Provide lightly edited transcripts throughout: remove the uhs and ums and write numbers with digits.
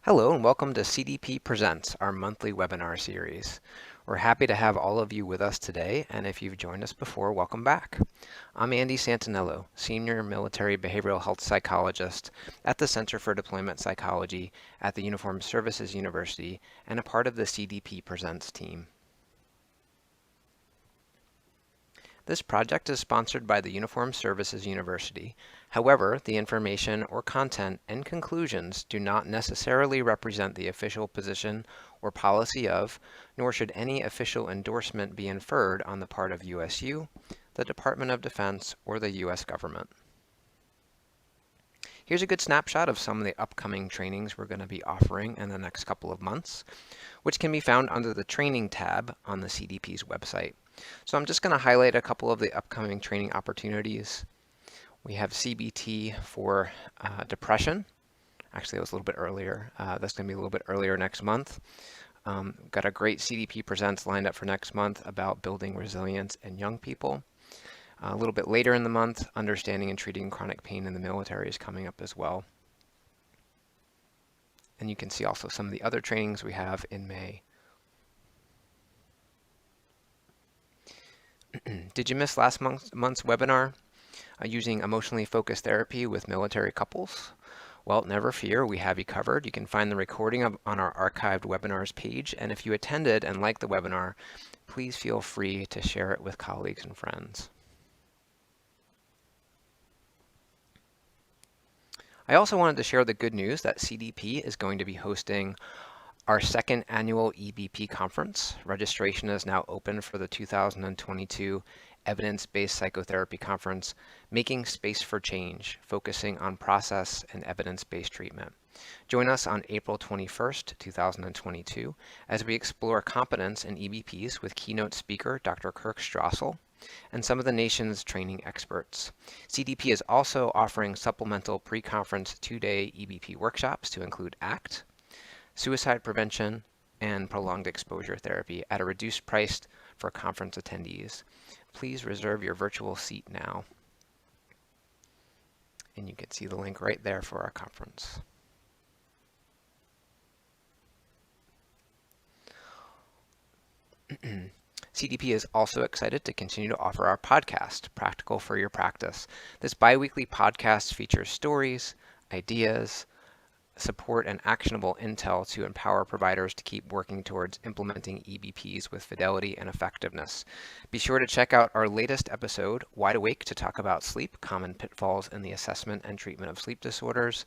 Hello and welcome to CDP Presents, our monthly webinar series. We're happy to have all of you with us today, and if you've joined us before, welcome back. I'm Andy Santinello, Senior Military Behavioral Health Psychologist at the Center for Deployment Psychology at the Uniformed Services University and a part of the CDP Presents team. This project is sponsored by the Uniformed Services University. However, the information or content and conclusions do not necessarily represent the official position or policy of, nor should any official endorsement be inferred on the part of USU, the Department of Defense, or the U.S. government. Here's a good snapshot of some of the upcoming trainings we're going to be offering in the next couple of months, which can be found under the Training tab on the CDP's website. So I'm just going to highlight a couple of the upcoming training opportunities. We have CBT for depression. Actually, it was a little bit earlier. That's going to be a little bit earlier next month. Got a great CDP Presents lined up for next month about building resilience in young people. A little bit later in the month, understanding and treating chronic pain in the military is coming up as well. And you can see also some of the other trainings we have in May. Did you miss last month's webinar using emotionally focused therapy with military couples? Well, never fear, we have you covered. You can find the recording on our archived webinars page, and if you attended and liked the webinar, please feel free to share it with colleagues and friends. I also wanted to share the good news that CDP is going to be hosting our second annual EBP conference. Registration is now open for the 2022 Evidence-Based Psychotherapy Conference, Making Space for Change, focusing on process and evidence-based treatment. Join us on April 21st, 2022, as we explore competence in EBPs with keynote speaker Dr. Kirk Strassel and some of the nation's training experts. CDP is also offering supplemental pre-conference 2-day EBP workshops to include ACT, suicide prevention, and prolonged exposure therapy at a reduced price for conference attendees. Please reserve your virtual seat now. And you can see the link right there for our conference. CDP is also excited to continue to offer our podcast, Practical for Your Practice. This bi-weekly podcast features stories, ideas, support, and actionable intel to empower providers to keep working towards implementing EBPs with fidelity and effectiveness. Be sure to check out our latest episode, Wide Awake, to talk about sleep, common pitfalls in the assessment and treatment of sleep disorders.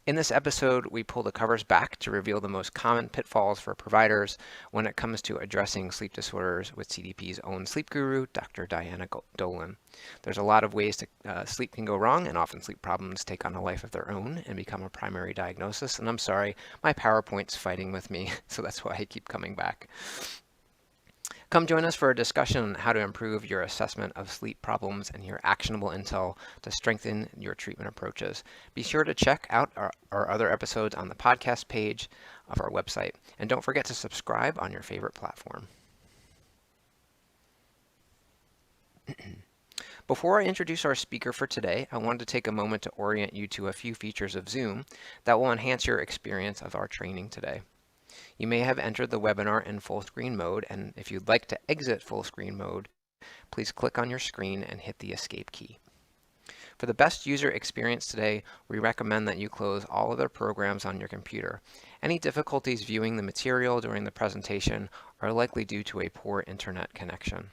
In this episode, we pull the covers back to reveal the most common pitfalls for providers when it comes to addressing sleep disorders with CDP's own sleep guru, Dr. Diana Dolan. There's a lot of ways sleep can go wrong, and often sleep problems take on a life of their own and become a primary diagnosis. And I'm sorry, my PowerPoint's fighting with me, so that's why I keep coming back. Come join us for a discussion on how to improve your assessment of sleep problems and your actionable intel to strengthen your treatment approaches. Be sure to check out our other episodes on the podcast page of our website. And don't forget to subscribe on your favorite platform. Before I introduce our speaker for today, I wanted to take a moment to orient you to a few features of Zoom that will enhance your experience of our training today. You may have entered the webinar in full screen mode, and if you'd like to exit full screen mode, please click on your screen and hit the escape key. For the best user experience today, we recommend that you close all other programs on your computer. Any difficulties viewing the material during the presentation are likely due to a poor internet connection.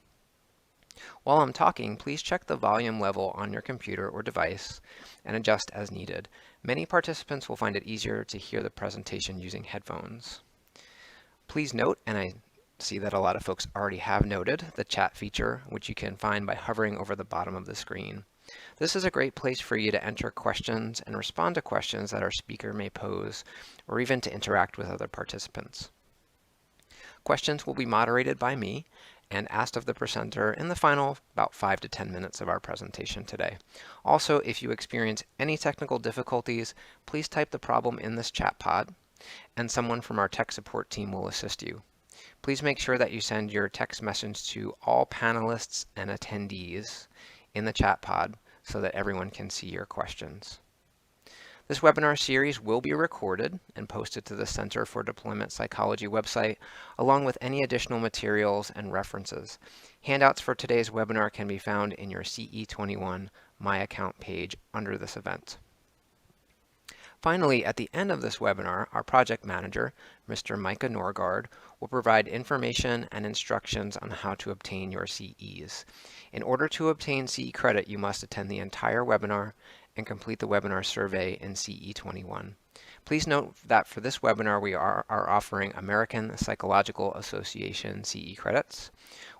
While I'm talking, please check the volume level on your computer or device and adjust as needed. Many participants will find it easier to hear the presentation using headphones. Please note, and I see that a lot of folks already have noted, the chat feature, which you can find by hovering over the bottom of the screen. This is a great place for you to enter questions and respond to questions that our speaker may pose, or even to interact with other participants. Questions will be moderated by me and asked of the presenter in the final about 5 to 10 minutes of our presentation today. Also, if you experience any technical difficulties, please type the problem in this chat pod, and someone from our tech support team will assist you. Please make sure that you send your text message to all panelists and attendees in the chat pod so that everyone can see your questions. This webinar series will be recorded and posted to the Center for Deployment Psychology website, along with any additional materials and references. Handouts for today's webinar can be found in your CE21 My Account page under this event. Finally, at the end of this webinar, our project manager, Mr. Micah Norgard, will provide information and instructions on how to obtain your CEs. In order to obtain CE credit, you must attend the entire webinar and complete the webinar survey in CE21. Please note that for this webinar, we are offering American Psychological Association CE credits,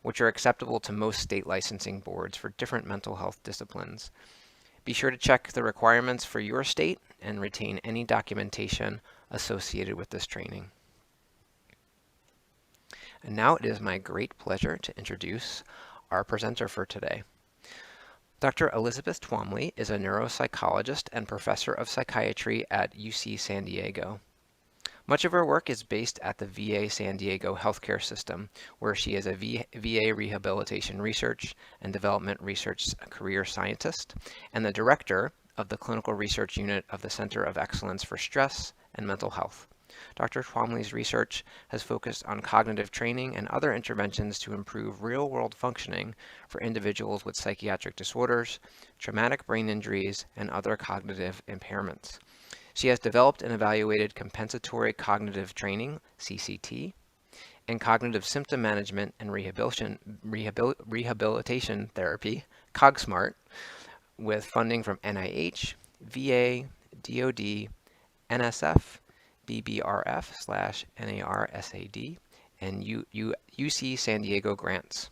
which are acceptable to most state licensing boards for different mental health disciplines. Be sure to check the requirements for your state and retain any documentation associated with this training. And now it is my great pleasure to introduce our presenter for today. Dr. Elizabeth Twomley is a neuropsychologist and professor of psychiatry at UC San Diego. Much of her work is based at the VA San Diego healthcare system, where she is a VA Rehabilitation Research and Development Research Career Scientist and the director of the Clinical Research Unit of the Center of Excellence for Stress and Mental Health. Dr. Twomley's research has focused on cognitive training and other interventions to improve real-world functioning for individuals with psychiatric disorders, traumatic brain injuries, and other cognitive impairments. She has developed and evaluated compensatory cognitive training, CCT, and cognitive symptom management and rehabilitation therapy, Cog Smart, with funding from NIH, VA, DoD, NSF, BBRF/NARSAD, and UC San Diego grants.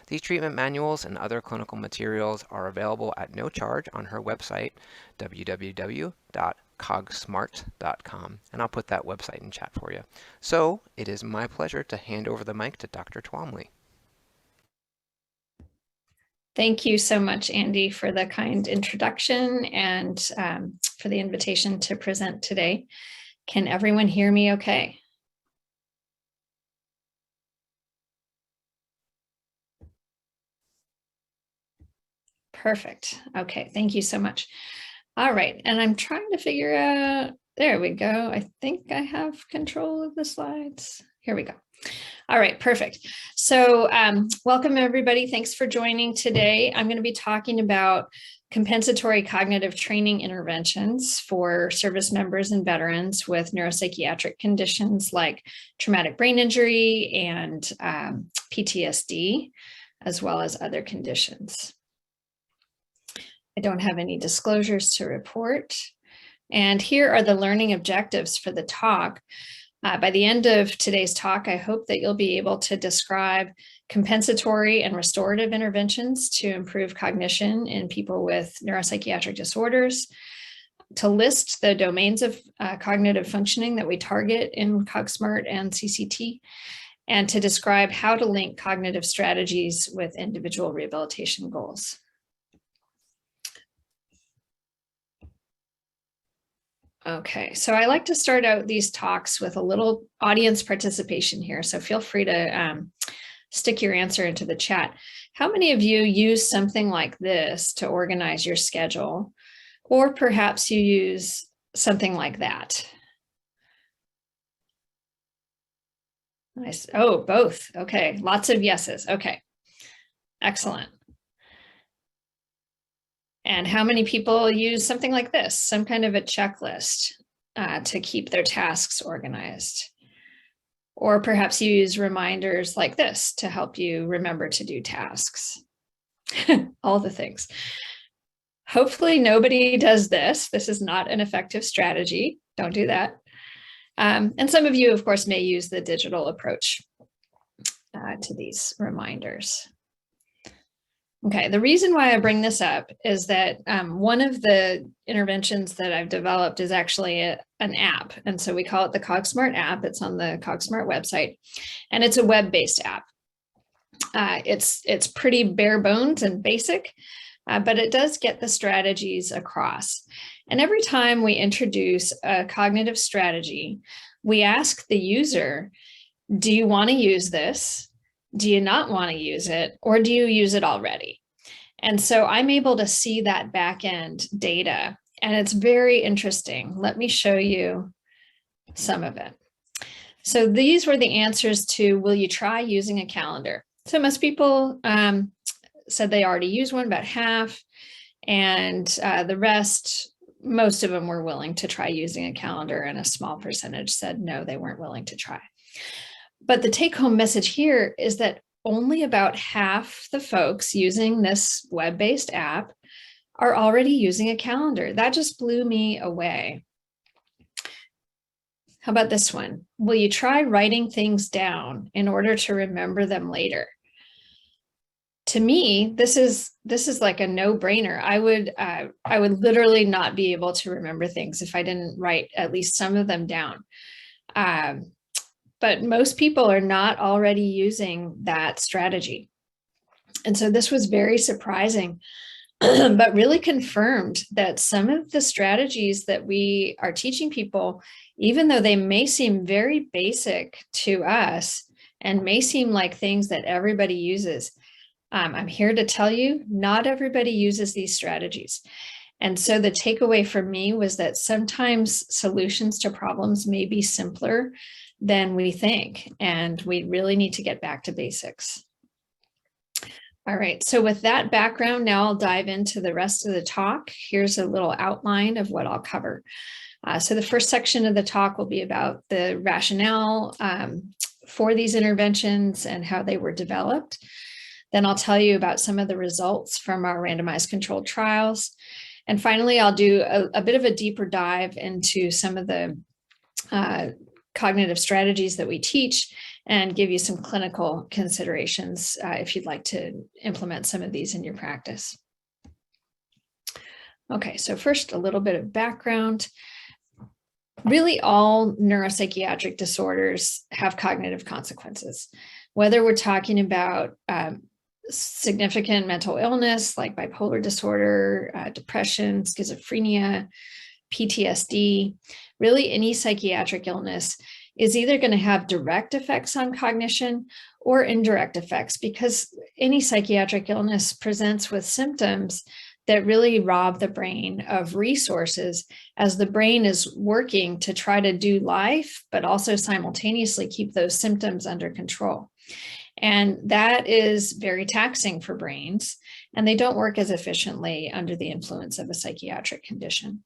These treatment manuals and other clinical materials are available at no charge on her website, www.CogSMART.com, and I'll put that website in chat for you. So it is my pleasure to hand over the mic to Dr. Twomley. Thank you so much, Andy, for the kind introduction and for the invitation to present today. Can everyone hear me okay? Perfect. Okay, thank you so much. All right, and I'm trying to figure out, there we go. I think I have control of the slides. Here we go. All right, perfect. So welcome everybody. Thanks for joining today. I'm going to be talking about compensatory cognitive training interventions for service members and veterans with neuropsychiatric conditions like traumatic brain injury and PTSD, as well as other conditions. I don't have any disclosures to report. And here are the learning objectives for the talk. By the end of today's talk, I hope that you'll be able to describe compensatory and restorative interventions to improve cognition in people with neuropsychiatric disorders, to list the domains of cognitive functioning that we target in CogSMART and CCT, and to describe how to link cognitive strategies with individual rehabilitation goals. Okay, so I like to start out these talks with a little audience participation here, so feel free to stick your answer into the chat. How many of you use something like this to organize your schedule? Or perhaps you use something like that? Nice. Oh, both. Okay, lots of yeses. Okay, excellent. And how many people use something like this, some kind of a checklist to keep their tasks organized? Or perhaps you use reminders like this to help you remember to do tasks. All the things. Hopefully nobody does this. This is not an effective strategy. Don't do that. And some of you, of course, may use the digital approach to these reminders. Okay, the reason why I bring this up is that one of the interventions that I've developed is actually an app. And so we call it the Cog Smart App. It's on the CogSMART website, and it's a web-based app. It's pretty bare bones and basic, but it does get the strategies across. And every time we introduce a cognitive strategy, we ask the user, do you want to use this? Do you not want to use it? Or do you use it already? And so I'm able to see that back end data and it's very interesting. Let me show you some of it. So these were the answers to, will you try using a calendar? So most people said they already use one, about half, and the rest, most of them were willing to try using a calendar, and a small percentage said no, they weren't willing to try. But the take-home message here is that only about half the folks using this web-based app are already using a calendar. That just blew me away. How about this one? Will you try writing things down in order to remember them later? To me, this is like a no-brainer. I would literally not be able to remember things if I didn't write at least some of them down. But most people are not already using that strategy. And so this was very surprising, but really confirmed that some of the strategies that we are teaching people, even though they may seem very basic to us and may seem like things that everybody uses, I'm here to tell you, not everybody uses these strategies. And so the takeaway for me was that sometimes solutions to problems may be simpler than we think, and we really need to get back to basics. All right, so with that background, now I'll dive into the rest of the talk. Here's a little outline of what I'll cover. So the first section of the talk will be about the rationale for these interventions and how they were developed. Then I'll tell you about some of the results from our randomized controlled trials. And finally, I'll do a bit of a deeper dive into some of the cognitive strategies that we teach and give you some clinical considerations if you'd like to implement some of these in your practice. Okay, so first, a little bit of background. Really, all neuropsychiatric disorders have cognitive consequences, whether we're talking about significant mental illness like bipolar disorder, depression, schizophrenia, PTSD, really any psychiatric illness is either going to have direct effects on cognition or indirect effects, because any psychiatric illness presents with symptoms that really rob the brain of resources as the brain is working to try to do life, but also simultaneously keep those symptoms under control. And that is very taxing for brains, and they don't work as efficiently under the influence of a psychiatric condition.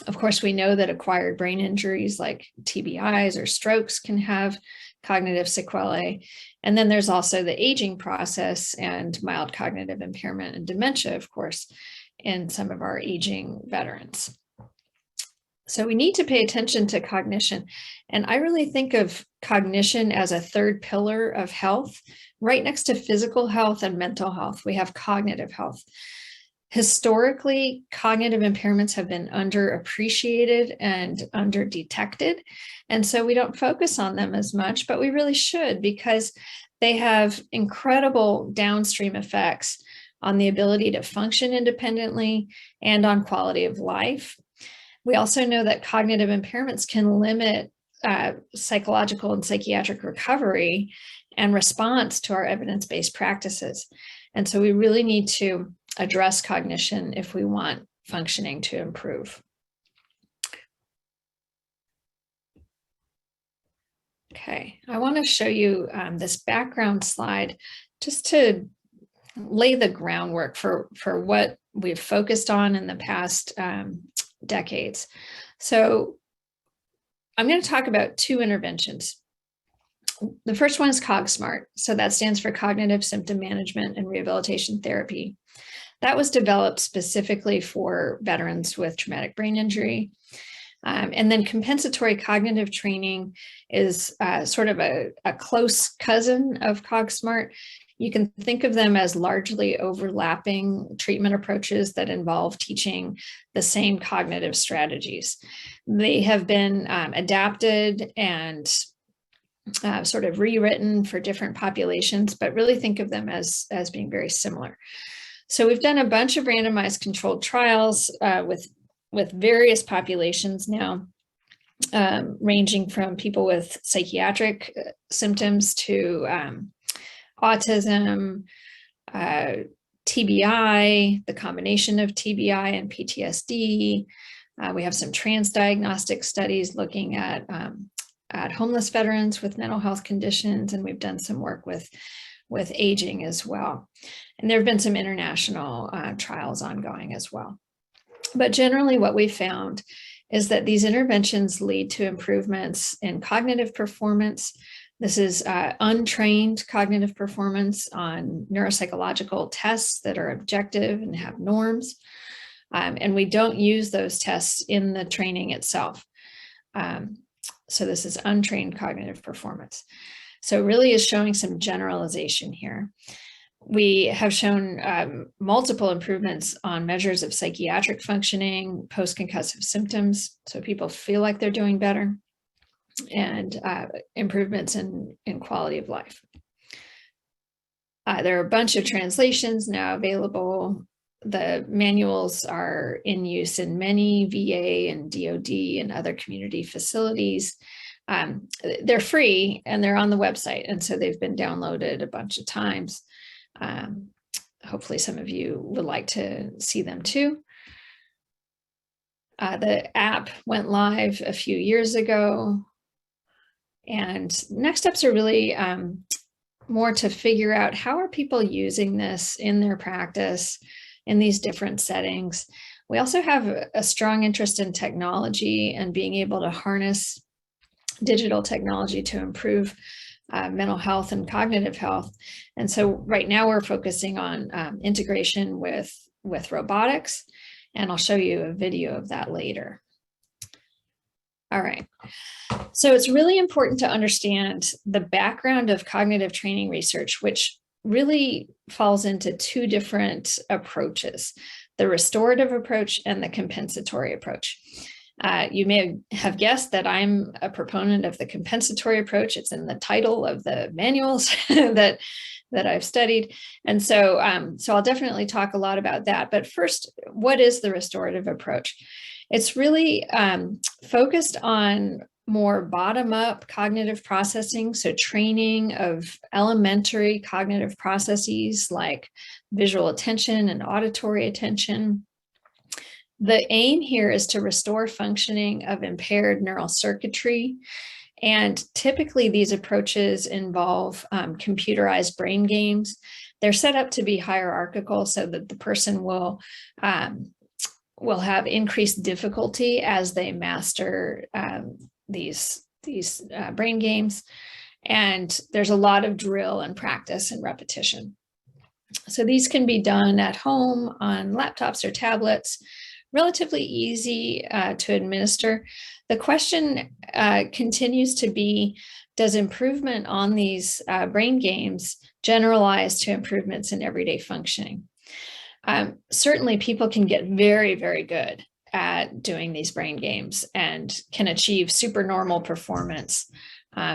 Of course, we know that acquired brain injuries like TBIs or strokes can have cognitive sequelae. And then there's also the aging process and mild cognitive impairment and dementia, of course, in some of our aging veterans. So we need to pay attention to cognition. And I really think of cognition as a third pillar of health. Right next to physical health and mental health, we have cognitive health. Historically, cognitive impairments have been underappreciated and underdetected. And so we don't focus on them as much, but we really should, because they have incredible downstream effects on the ability to function independently and on quality of life. We also know that cognitive impairments can limit psychological and psychiatric recovery and response to our evidence-based practices. And so we really need to address cognition if we want functioning to improve. Okay, I want to show you this background slide just to lay the groundwork for what we've focused on in the past decades. So I'm going to talk about two interventions. The first one is Cog Smart. So that stands for Cognitive Symptom Management and Rehabilitation Therapy. That was developed specifically for veterans with traumatic brain injury. And then compensatory cognitive training is sort of a close cousin of Cog Smart. You can think of them as largely overlapping treatment approaches that involve teaching the same cognitive strategies. They have been adapted and sort of rewritten for different populations, but really think of them as being very similar. So we've done a bunch of randomized controlled trials with various populations now, ranging from people with psychiatric symptoms to autism, TBI, the combination of TBI and PTSD. We have some transdiagnostic studies looking at homeless veterans with mental health conditions, and we've done some work with aging as well. And there have been some international trials ongoing as well. But generally what we found is that these interventions lead to improvements in cognitive performance. This is untrained cognitive performance on neuropsychological tests that are objective and have norms. And we don't use those tests in the training itself. So this is untrained cognitive performance. So it really is showing some generalization here. We have shown multiple improvements on measures of psychiatric functioning, post-concussive symptoms, so people feel like they're doing better, and improvements in quality of life. There are a bunch of translations now available. The manuals are in use in many VA and DoD and other community facilities. They're free and they're on the website, and so they've been downloaded a bunch of times. Hopefully some of you would like to see them too. The app went live a few years ago, and next steps are really more to figure out how are people using this in their practice in these different settings. We also have a strong interest in technology and being able to harness digital technology to improve mental health and cognitive health. And so right now we're focusing on integration with robotics, and I'll show you a video of that later. All right, so it's really important to understand the background of cognitive training research, which really falls into two different approaches, the restorative approach and the compensatory approach. You may have guessed that I'm a proponent of the compensatory approach. It's in the title of the manuals that I've studied. And so, I'll definitely talk a lot about that. But first, what is the restorative approach? It's really focused on more bottom-up cognitive processing, so training of elementary cognitive processes like visual attention and auditory attention. The aim here is to restore functioning of impaired neural circuitry. And typically these approaches involve computerized brain games. They're set up to be hierarchical so that the person will have increased difficulty as they master these brain games. And there's a lot of drill and practice and repetition. So these can be done at home on laptops or tablets, relatively easy to administer. The question continues to be, does improvement on these brain games generalize to improvements in everyday functioning? Certainly people can get very, very good at doing these brain games and can achieve supernormal performance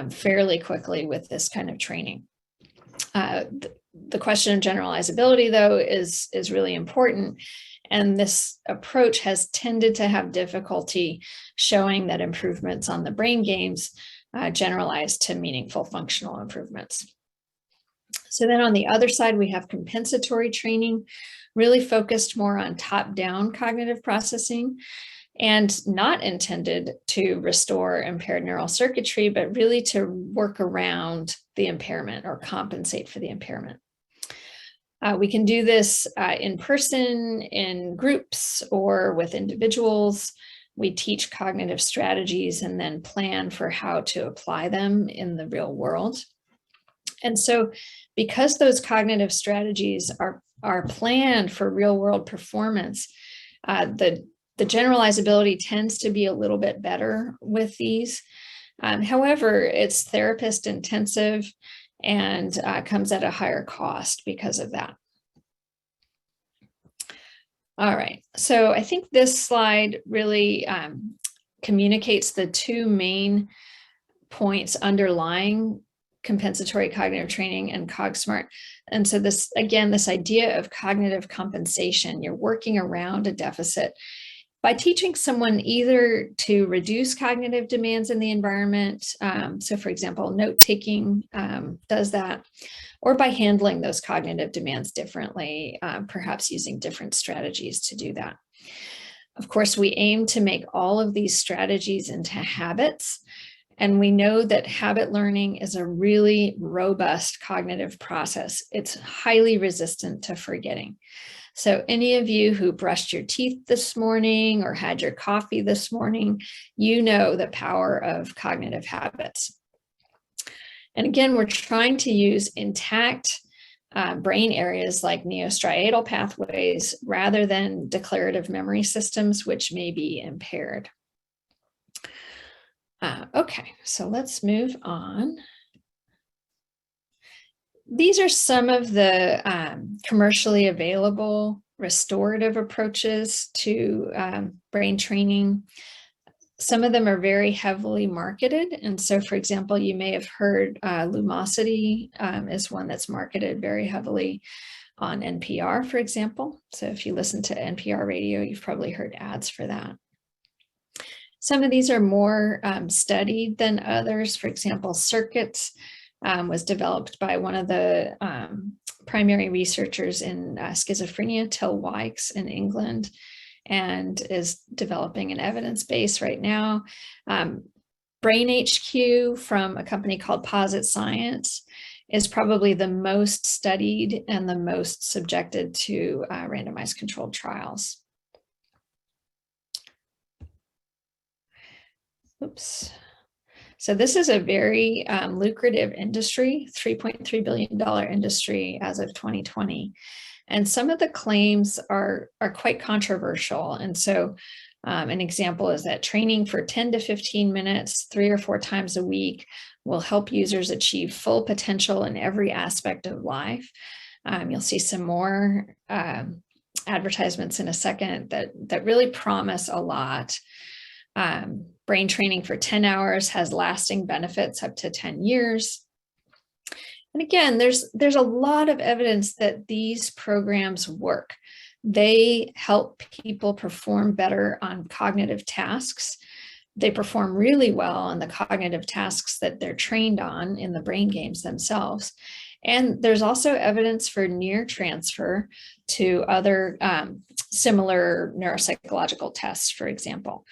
fairly quickly with this kind of training. The question of generalizability, though, is really important. And this approach has tended to have difficulty showing that improvements on the brain games generalize to meaningful functional improvements. So then on the other side, we have compensatory training, really focused more on top-down cognitive processing and not intended to restore impaired neural circuitry, but really to work around the impairment or compensate for the impairment. We can do this in person, in groups, or with individuals. We teach cognitive strategies and then plan for how to apply them in the real world. And so because those cognitive strategies are planned for real world performance, the generalizability tends to be a little bit better with these. However, it's therapist intensive and comes at a higher cost because of that. All right, so I think this slide really communicates the two main points underlying compensatory cognitive training and CogSMART. And so this, again, this idea of cognitive compensation, you're working around a deficit. by teaching someone either to reduce cognitive demands in the environment, so for example, note-taking does that, or by handling those cognitive demands differently, perhaps using different strategies to do that. Of course, we aim to make all of these strategies into habits, and we know that habit learning is a really robust cognitive process. It's highly resistant to forgetting. So any of you who brushed your teeth this morning or had your coffee this morning, you know the power of cognitive habits. And again, we're trying to use intact brain areas like neostriatal pathways rather than declarative memory systems, which may be impaired. Okay, so let's move on. These are some of the commercially available restorative approaches to brain training. Some of them are very heavily marketed. And so, for example, you may have heard Lumosity is one that's marketed very heavily on NPR, for example. So if you listen to NPR radio, you've probably heard ads for that. Some of these are more studied than others. For example, Circuits was developed by one of the primary researchers in schizophrenia, Till Wykes in England, and is developing an evidence base right now. Brain HQ from a company called Posit Science is probably the most studied and the most subjected to randomized controlled trials. Oops. So this is a very lucrative industry, $3.3 billion industry as of 2020. And some of the claims are quite controversial. And so an example is that training for 10 to 15 minutes, 3 or 4 times a week, will help users achieve full potential in every aspect of life. You'll see some more advertisements in a second that really promise a lot. Brain training for 10 hours has lasting benefits up to 10 years. And again, there's a lot of evidence that these programs work. They help people perform better on cognitive tasks. They perform really well on the cognitive tasks that they're trained on in the brain games themselves. And there's also evidence for near transfer to other similar neuropsychological tests, for example.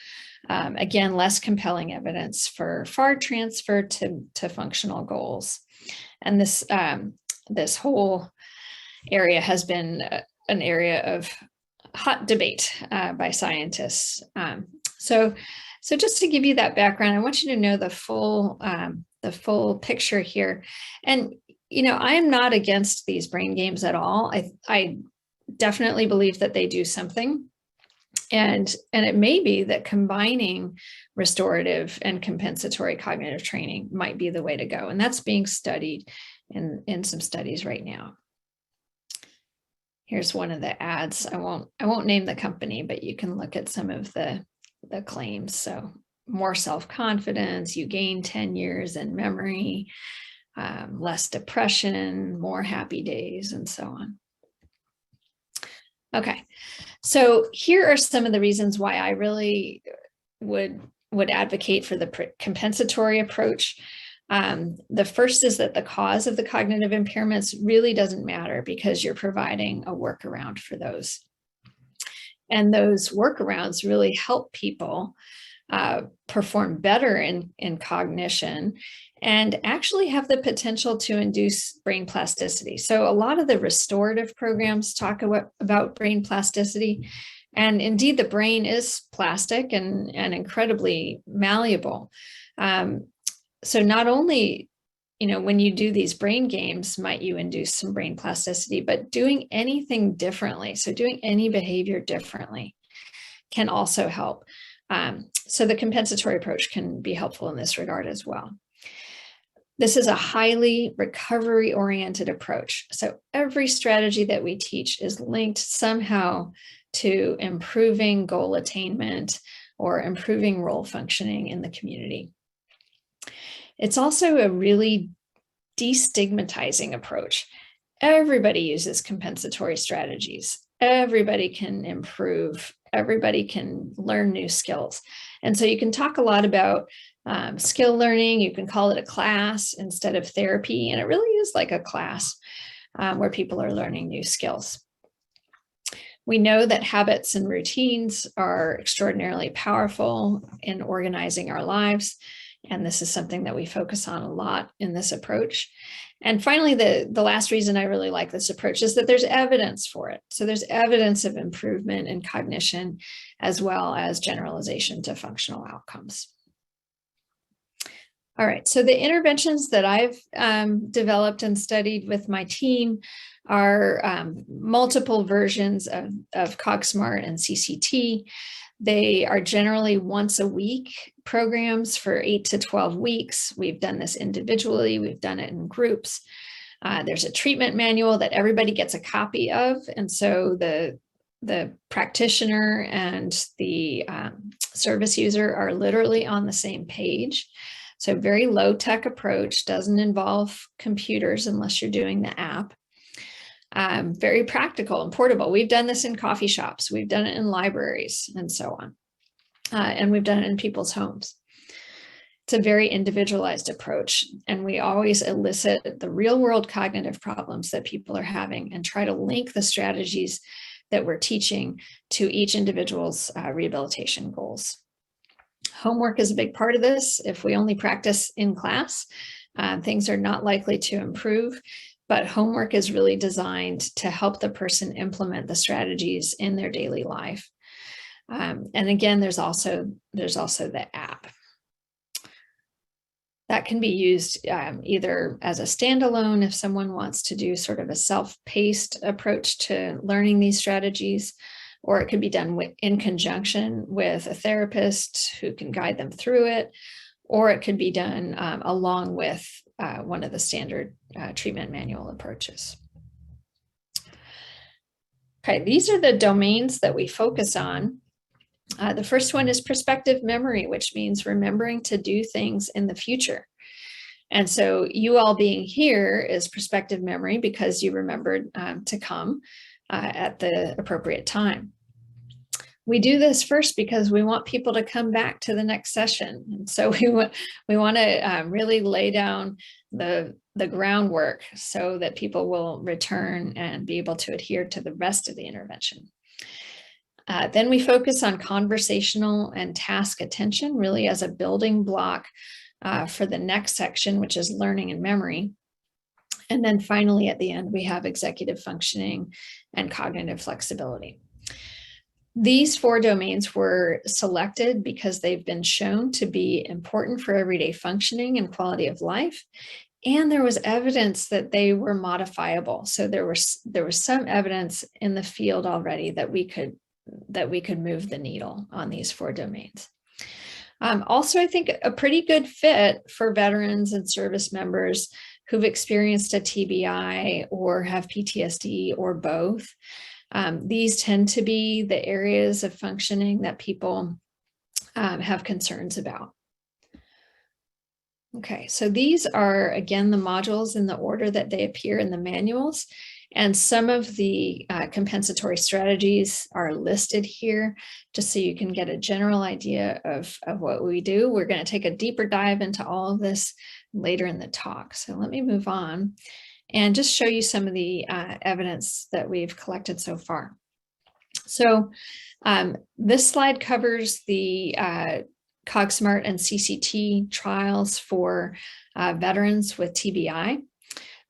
Again, less compelling evidence for far transfer to functional goals. And this whole area has been an area of hot debate by scientists. So just to give you that background, I want you to know the full picture here. And you know, I am not against these brain games at all. I definitely believe that they do something. And it may be that combining restorative and compensatory cognitive training might be the way to go. And that's being studied in some studies right now. Here's one of the ads. I won't name the company, but you can look at some of the claims. So more self-confidence, you gain 10 years in memory, less depression, more happy days, and so on. Okay, so here are some of the reasons why I really would advocate for the compensatory approach. The first is that the cause of the cognitive impairments really doesn't matter because you're providing a workaround for those. And those workarounds really help people perform better in cognition and actually have the potential to induce brain plasticity. So a lot of the restorative programs talk about brain plasticity. And indeed, the brain is plastic and incredibly malleable. So not only, you know, when you do these brain games, might you induce some brain plasticity, but doing anything differently, so doing any behavior differently, can also help. So the compensatory approach can be helpful in this regard as well. This is a highly recovery-oriented approach. So every strategy that we teach is linked somehow to improving goal attainment or improving role functioning in the community. It's also a really destigmatizing approach. Everybody uses compensatory strategies. everybody can improve. Everybody can learn new skills. And so you can talk a lot about skill learning. You can call it a class instead of therapy. And it really is like a class where people are learning new skills. We know that habits and routines are extraordinarily powerful in organizing our lives. And this is something that we focus on a lot in this approach. And finally, the last reason I really like this approach is that there's evidence for it. So there's evidence of improvement in cognition as well as generalization to functional outcomes. All right, so the interventions that I've developed and studied with my team are multiple versions of Cog Smart and CCT. They are generally once a week programs for 8 to 12 weeks. We've done this individually, we've done it in groups. There's a treatment manual that everybody gets a copy of. And so the practitioner and the service user are literally on the same page. So very low tech approach, doesn't involve computers unless you're doing the app. Very practical and portable. We've done this in coffee shops, we've done it in libraries and so on. And we've done it in people's homes. It's a very individualized approach. And we always elicit the real world cognitive problems that people are having and try to link the strategies that we're teaching to each individual's rehabilitation goals. Homework is a big part of this. If we only practice in class, things are not likely to improve, but homework is really designed to help the person implement the strategies in their daily life. And again, there's also the app. That can be used either as a standalone if someone wants to do sort of a self-paced approach to learning these strategies, or it could be done in conjunction with a therapist who can guide them through it, or it could be done along with one of the standard treatment manual approaches. Okay, these are the domains that we focus on. The first one is prospective memory, which means remembering to do things in the future. And so you all being here is prospective memory because you remembered to come at the appropriate time. We do this first because we want people to come back to the next session. And so we want to really lay down the groundwork so that people will return and be able to adhere to the rest of the intervention. Then we focus on conversational and task attention, really as a building block for the next section, which is learning and memory. And then finally, at the end, we have executive functioning and cognitive flexibility. These 4 domains were selected because they've been shown to be important for everyday functioning and quality of life. And there was evidence that they were modifiable. So there was some evidence in the field already that we could move the needle on these 4 domains. Also, I think a pretty good fit for veterans and service members who've experienced a TBI or have PTSD or both. These tend to be the areas of functioning that people have concerns about. Okay, so these are, again, the modules in the order that they appear in the manuals. And some of the compensatory strategies are listed here, just so you can get a general idea of what we do. We're going to take a deeper dive into all of this later in the talk. So let me move on and just show you some of the evidence that we've collected so far. So this slide covers the CogSMART and CCT trials for veterans with TBI.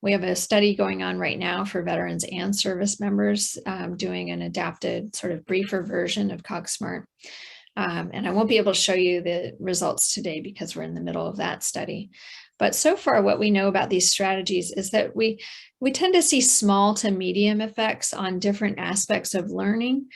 We have a study going on right now for veterans and service members doing an adapted sort of briefer version of CogSMART. And I won't be able to show you the results today because we're in the middle of that study. But so far, what we know about these strategies is that we tend to see small to medium effects on different aspects of learning.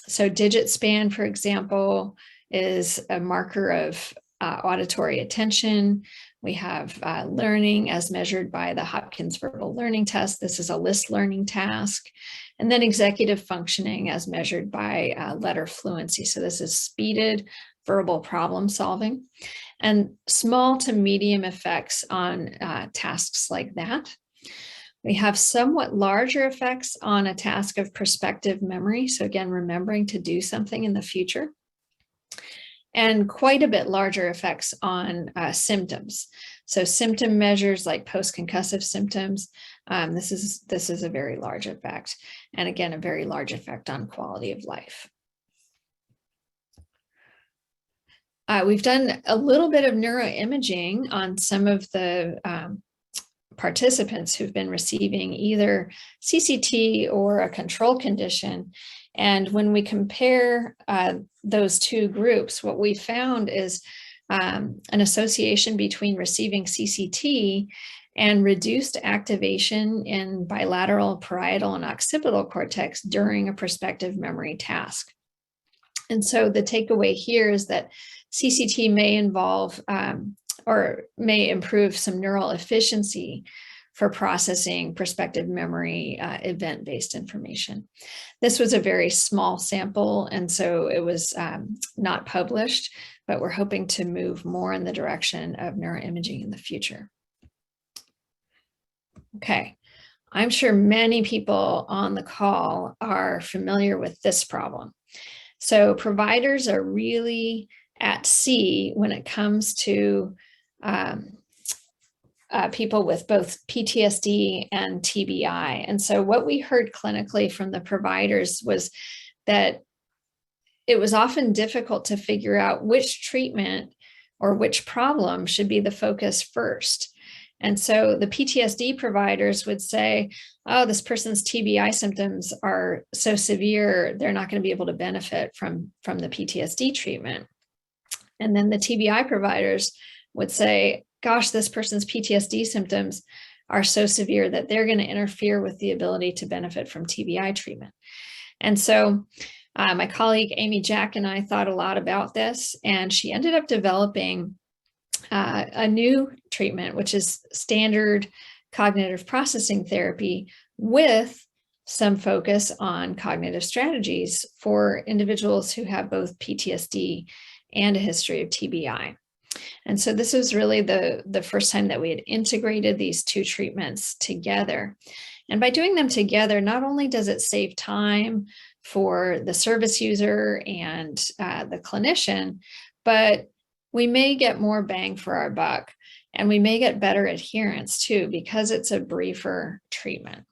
So digit span, for example, is a marker of auditory attention. We have learning as measured by the Hopkins Verbal Learning Test. This is a list learning task. And then executive functioning as measured by letter fluency. So this is speeded verbal problem solving. And small to medium effects on tasks like that. We have somewhat larger effects on a task of prospective memory. So again, remembering to do something in the future. And quite a bit larger effects on symptoms. So symptom measures like post-concussive symptoms, this is a very large effect. And again, a very large effect on quality of life. We've done a little bit of neuroimaging on some of the participants who've been receiving either CCT or a control condition. And when we compare those two groups, what we found is an association between receiving CCT and reduced activation in bilateral, parietal, and occipital cortex during a prospective memory task. And so the takeaway here is that CCT may involve or may improve some neural efficiency for processing prospective memory event-based information. This was a very small sample, and so it was not published, but we're hoping to move more in the direction of neuroimaging in the future. Okay, I'm sure many people on the call are familiar with this problem. So providers are really at sea when it comes to people with both PTSD and TBI. And so what we heard clinically from the providers was that it was often difficult to figure out which treatment or which problem should be the focus first. And so the PTSD providers would say, oh, this person's TBI symptoms are so severe, they're not going to be able to benefit from the PTSD treatment. And then the TBI providers would say, gosh, this person's PTSD symptoms are so severe that they're going to interfere with the ability to benefit from TBI treatment. And so my colleague Amy Jack and I thought a lot about this, and she ended up developing a new treatment, which is standard cognitive processing therapy with some focus on cognitive strategies for individuals who have both PTSD and a history of TBI. And so this was really the first time that we had integrated these two treatments together. And by doing them together, not only does it save time for the service user and the clinician, but we may get more bang for our buck, and we may get better adherence too, because it's a briefer treatment.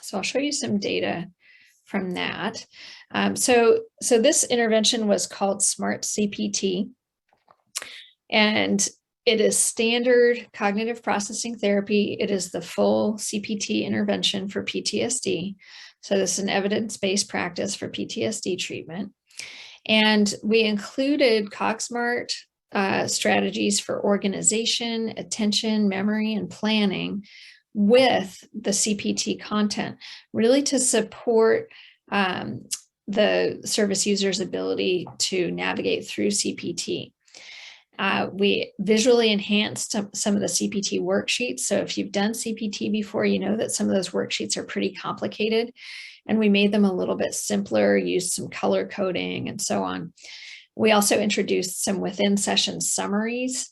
So I'll show you some data from that. So this intervention was called SMART CPT, and it is standard cognitive processing therapy. It is the full CPT intervention for PTSD. So this is an evidence-based practice for PTSD treatment. And we included CogSMART strategies for organization, attention, memory, and planning with the CPT content, really to support the service user's ability to navigate through CPT. We visually enhanced some of the CPT worksheets. So if you've done CPT before, you know that some of those worksheets are pretty complicated, and we made them a little bit simpler, used some color coding and so on. We also introduced some within session summaries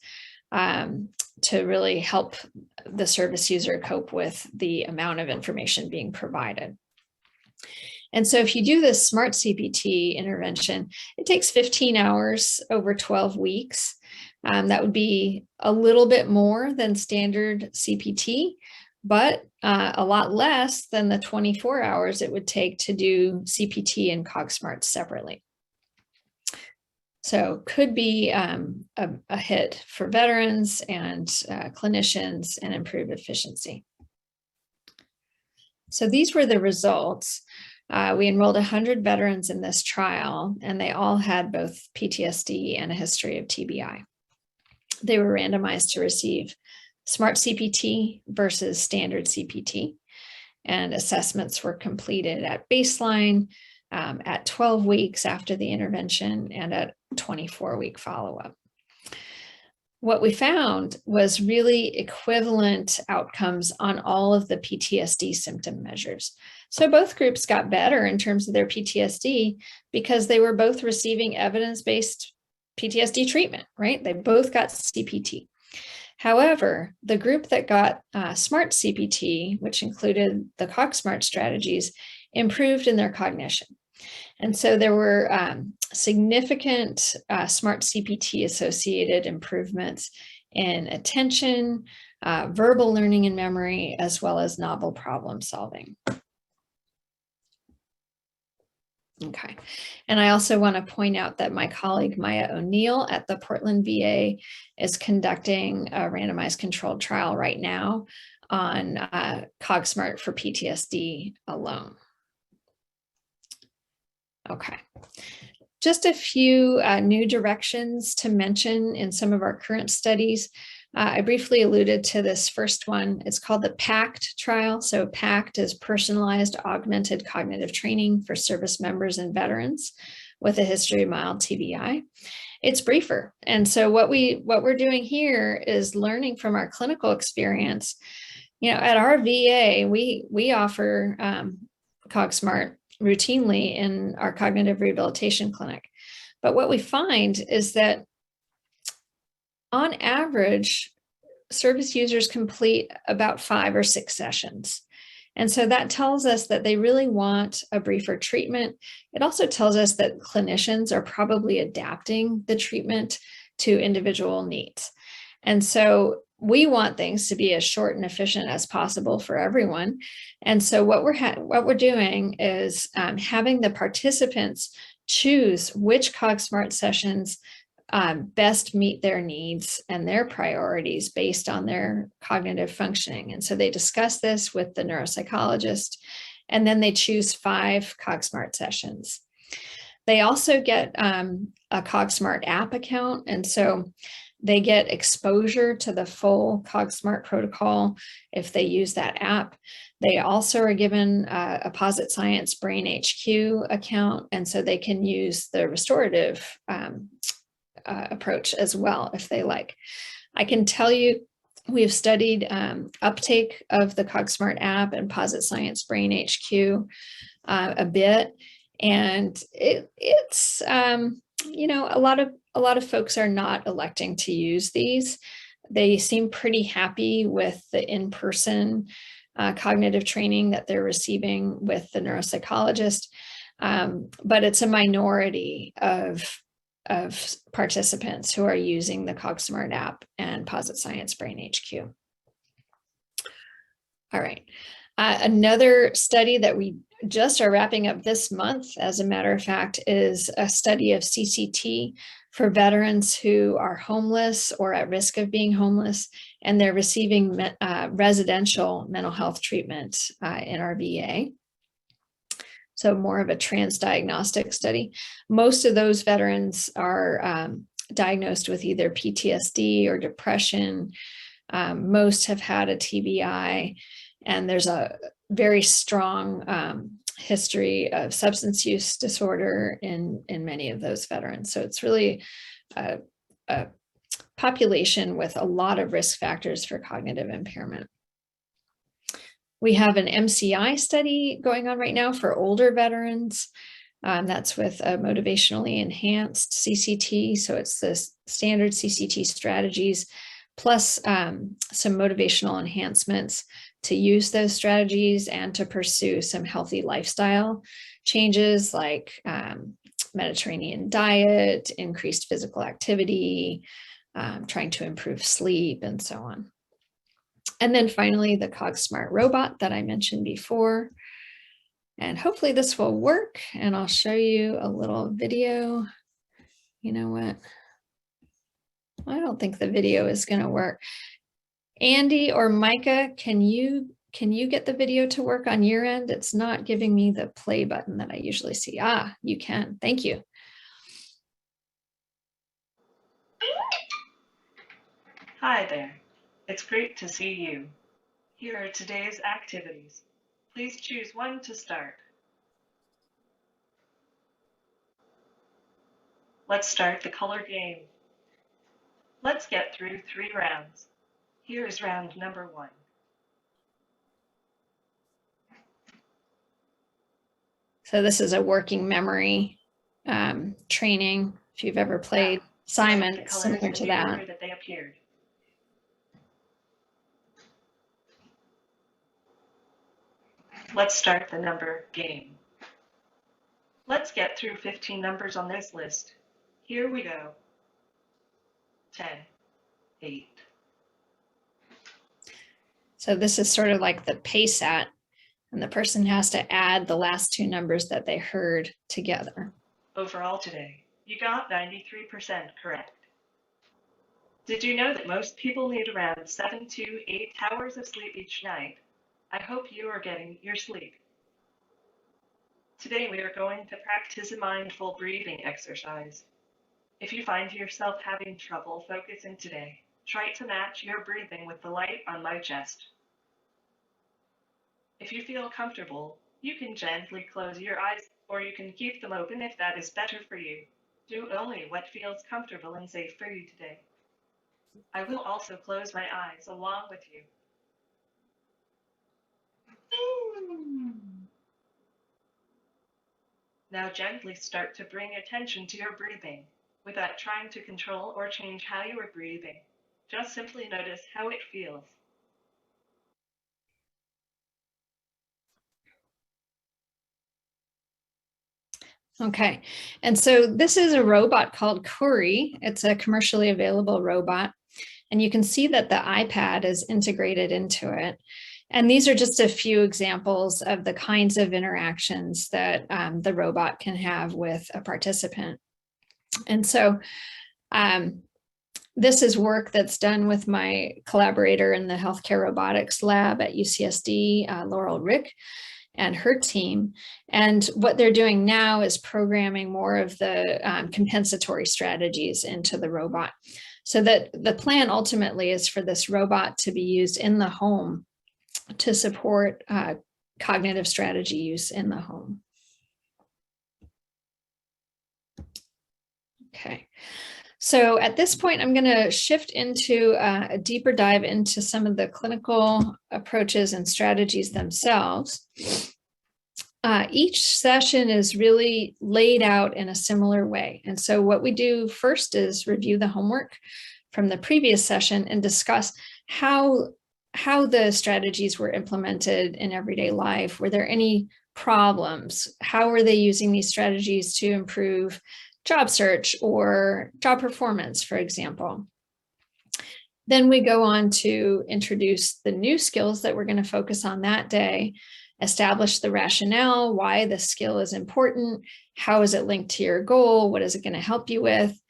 to really help the service user cope with the amount of information being provided. And so if you do this SMART CPT intervention, it takes 15 hours over 12 weeks. That would be a little bit more than standard CPT, but a lot less than the 24 hours it would take to do CPT and CogSMART separately. So could be a hit for veterans and clinicians and improve efficiency. So these were the results. We enrolled 100 veterans in this trial, and they all had both PTSD and a history of TBI. They were randomized to receive SMART CPT versus standard CPT, and assessments were completed at baseline, at 12 weeks after the intervention, and at 24-week follow-up. What we found was really equivalent outcomes on all of the PTSD symptom measures. So both groups got better in terms of their PTSD because they were both receiving evidence-based PTSD treatment, right? They both got CPT. However, the group that got SMART CPT, which included the Cog SMART strategies, improved in their cognition. And so there were significant SMART CPT associated improvements in attention, verbal learning and memory, as well as novel problem solving. Okay, and I also want to point out that my colleague Maya O'Neill at the Portland VA is conducting a randomized controlled trial right now on CogSMART for PTSD alone. Okay, just a few new directions to mention in some of our current studies. I briefly alluded to this first one. It's called the Pact Trial. So Pact is Personalized Augmented Cognitive Training for Service Members and Veterans with a history of mild TBI. It's briefer. And so what we're doing here is learning from our clinical experience. You know, at our VA, we offer CogSMART routinely in our cognitive rehabilitation clinic. But what we find is that on average, service users complete about 5 or 6 sessions. And so that tells us that they really want a briefer treatment. It also tells us that clinicians are probably adapting the treatment to individual needs. And so we want things to be as short and efficient as possible for everyone. And so what we're doing is having the participants choose which CogSMART sessions best meet their needs and their priorities based on their cognitive functioning. And so they discuss this with the neuropsychologist, and then they choose 5 CogSMART sessions. They also get a CogSMART app account, and so they get exposure to the full CogSMART protocol if they use that app. They also are given a Posit Science Brain HQ account, and so they can use the restorative approach as well if they like. I can tell you we've studied uptake of the CogSMART app and Posit Science Brain HQ a bit, and it's you know, a lot of folks are not electing to use these. They seem pretty happy with the in-person cognitive training that they're receiving with the neuropsychologist, but it's a minority of participants who are using the CogSMART app and Posit Science Brain HQ. All right. Another study that we just are wrapping up this month, as a matter of fact, is a study of CCT for veterans who are homeless or at risk of being homeless, and they're receiving residential mental health treatment in our VA. So more of a transdiagnostic study. Most of those veterans are diagnosed with either PTSD or depression. Most have had a TBI, and there's a very strong history of substance use disorder in many of those veterans. So it's really a population with a lot of risk factors for cognitive impairment. We have an MCI study going on right now for older veterans. That's with a motivationally enhanced CCT. So it's the standard CCT strategies plus some motivational enhancements to use those strategies and to pursue some healthy lifestyle changes like Mediterranean diet, increased physical activity, trying to improve sleep, and so on. And then finally, the CogSMART robot that I mentioned before. And hopefully this will work, and I'll show you a little video. You know what? I don't think the video is going to work. Andy or Micah, can you get the video to work on your end? It's not giving me the play button that I usually see. Ah, you can. Thank you. Hi there. It's great to see you. Here are today's activities. Please choose one to start. Let's start the color game. Let's get through 3 rounds. Here is round number 1. So this is a working memory training. If you've ever played Simon, it's similar to that. That they appeared. Let's start the number game. Let's get through 15 numbers on this list. Here we go. 10, 8. So this is sort of like the PACEAT, and the person has to add the last two numbers that they heard together. Overall today, you got 93% correct. Did you know that most people need around 7 to 8 hours of sleep each night? I hope you are getting your sleep. Today we are going to practice a mindful breathing exercise. If you find yourself having trouble focusing today, try to match your breathing with the light on my chest. If you feel comfortable, you can gently close your eyes, or you can keep them open if that is better for you. Do only what feels comfortable and safe for you today. I will also close my eyes along with you. Now gently start to bring attention to your breathing without trying to control or change how you are breathing. Just simply notice how it feels. Okay, and so this is a robot called Cori. It's a commercially available robot, and you can see that the iPad is integrated into it. And these are just a few examples of the kinds of interactions that the robot can have with a participant. And so this is work that's done with my collaborator in the healthcare robotics lab at UCSD, Laurel Rick, and her team. And what they're doing now is programming more of the compensatory strategies into the robot, so that the plan ultimately is for this robot to be used in the home to support cognitive strategy use in the home. Okay. So at this point, I'm going to shift into a deeper dive into some of the clinical approaches and strategies themselves. Each session is really laid out in a similar way. And so what we do first is review the homework from the previous session and discuss how the strategies were implemented in everyday life. Were there any problems? How were they using these strategies to improve job search or job performance, for example? Then we go on to introduce the new skills that we're going to focus on that day, establish the rationale, why the skill is important, how is it linked to your goal, what is it going to help you with.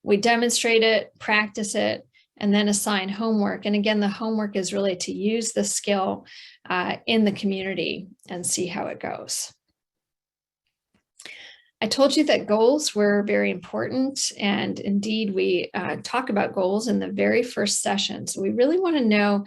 We demonstrate it, practice it, and then assign homework. And again, the homework is really to use the skill in the community and see how it goes. I told you that goals were very important, and indeed we talk about goals in the very first session. So we really want to know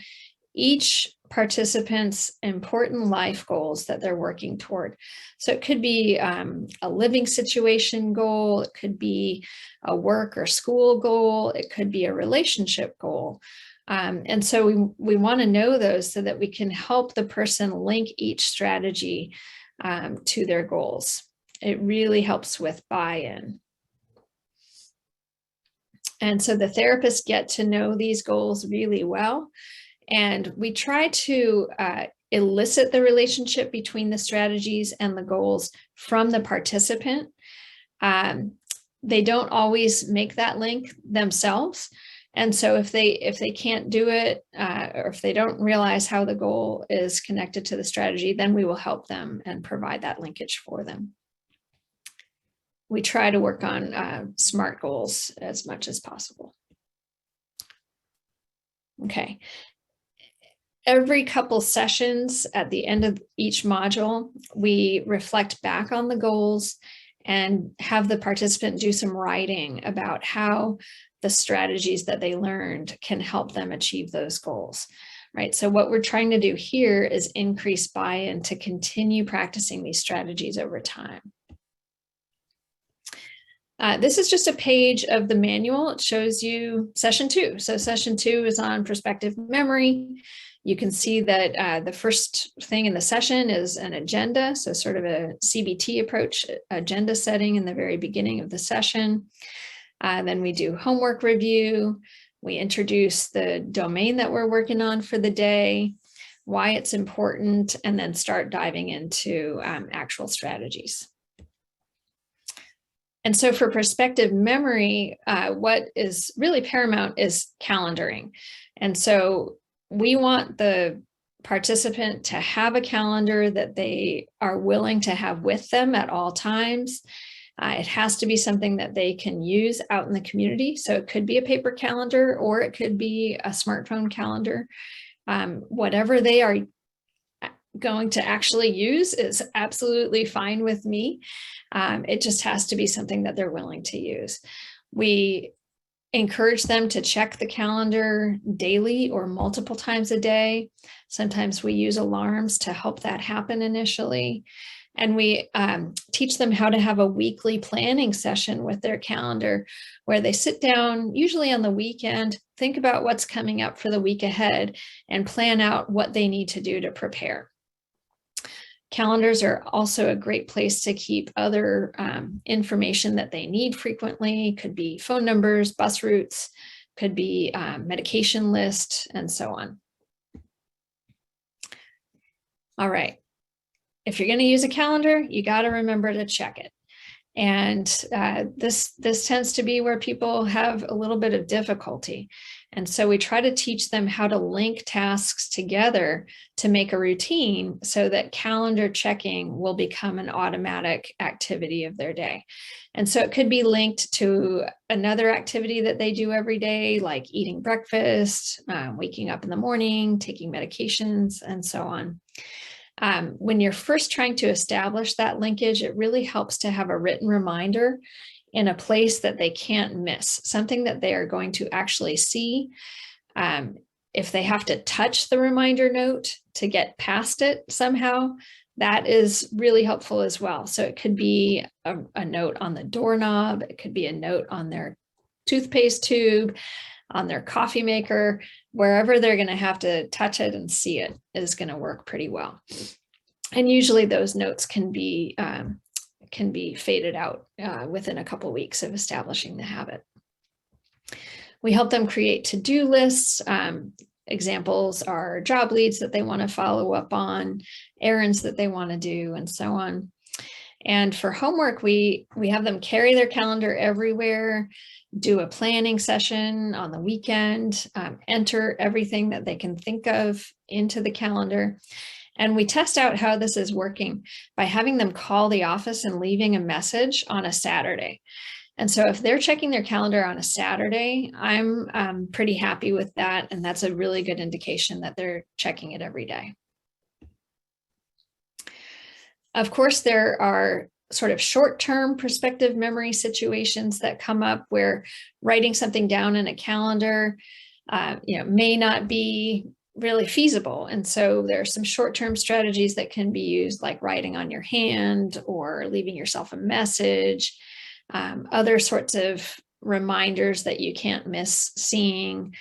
each participant's important life goals that they're working toward. So it could be a living situation goal, it could be a work or school goal, it could be a relationship goal. And so we want to know those so that we can help the person link each strategy to their goals. It really helps with buy-in. And so the therapists get to know these goals really well. And we try to elicit the relationship between the strategies and the goals from the participant. They don't always make that link themselves. And so if they can't do it, or if they don't realize how the goal is connected to the strategy, then we will help them and provide that linkage for them. We try to work on SMART goals as much as possible. Okay. Every couple sessions at the end of each module, we reflect back on the goals and have the participant do some writing about how the strategies that they learned can help them achieve those goals, right? So what we're trying to do here is increase buy-in to continue practicing these strategies over time. This is just a page of the manual. It shows you session 2. So session 2 is on prospective memory. You can see that the first thing in the session is an agenda, so sort of a CBT approach, agenda setting in the very beginning of the session. Then we do homework review. We introduce the domain that we're working on for the day. why it's important, and then start diving into actual strategies. And so for prospective memory, what is really paramount is calendaring. And so we want the participant to have a calendar that they are willing to have with them at all times. It has to be something that they can use out in the community. So it could be a paper calendar, or it could be a smartphone calendar. Whatever they are going to actually use is absolutely fine with me. It just has to be something that they're willing to use. We encourage them to check the calendar daily or multiple times a day. Sometimes we use alarms to help that happen initially. And we teach them how to have a weekly planning session with their calendar, where they sit down, usually on the weekend, think about what's coming up for the week ahead, and plan out what they need to do to prepare. Calendars are also a great place to keep other information that they need frequently. Could be phone numbers, bus routes, could be medication list, and so on. All right. If you're going to use a calendar, you got to remember to check it. And this tends to be where people have a little bit of difficulty. And so we try to teach them how to link tasks together to make a routine, so that calendar checking will become an automatic activity of their day. And so it could be linked to another activity that they do every day, like eating breakfast, waking up in the morning, taking medications, and so on. When you're first trying to establish that linkage, it really helps to have a written reminder in a place that they can't miss, something that they are going to actually see. If they have to touch the reminder note to get past it somehow, that is really helpful as well. So it could be a note on the doorknob, it could be a note on their toothpaste tube, on their coffee maker, wherever they're going to have to touch it and see it is going to work pretty well. And usually those notes can be faded out within a couple weeks of establishing the habit. We help them create to-do lists. Examples are job leads that they want to follow up on, errands that they want to do, and so on. And for homework, we have them carry their calendar everywhere, do a planning session on the weekend, enter everything that they can think of into the calendar. And we test out how this is working by having them call the office and leaving a message on a Saturday. And so if they're checking their calendar on a Saturday, I'm pretty happy with that. And that's a really good indication that they're checking it every day. Of course, there are sort of short-term prospective memory situations that come up where writing something down in a calendar may not be really feasible. And so there are some short-term strategies that can be used, like writing on your hand or leaving yourself a message, other sorts of reminders that you can't miss seeing.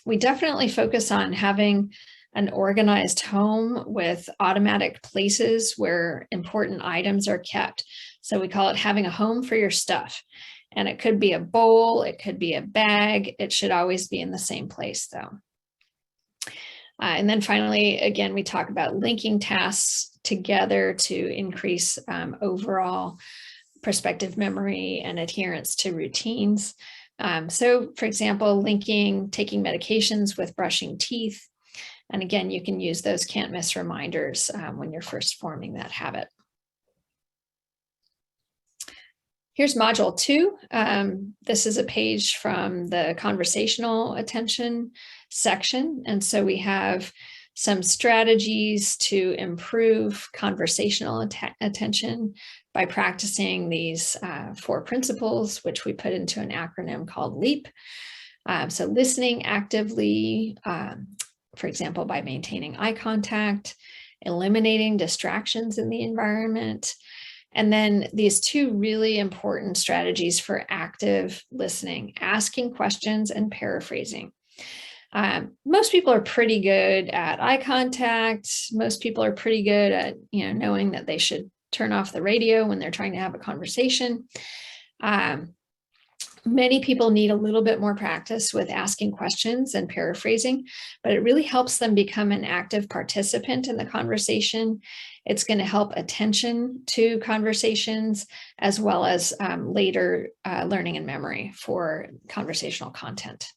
We definitely focus on having an organized home with automatic places where important items are kept. So we call it having a home for your stuff. And it could be a bowl, it could be a bag. It should always be in the same place though. And then finally, again, we talk about linking tasks together to increase overall prospective memory and adherence to routines. So for example, linking taking medications with brushing teeth. And again, you can use those can't miss reminders when you're first forming that habit. Here's module 2. This is a page from the conversational attention section. And so we have some strategies to improve conversational attention by practicing these 4 principles, which we put into an acronym called LEAP. So listening actively, for example, by maintaining eye contact, eliminating distractions in the environment, and then these 2 really important strategies for active listening, asking questions and paraphrasing. Most people are pretty good at eye contact. Most people are pretty good at knowing that they should turn off the radio when they're trying to have a conversation. Many people need a little bit more practice with asking questions and paraphrasing, but it really helps them become an active participant in the conversation. It's going to help attention to conversations, as well as later learning and memory for conversational content.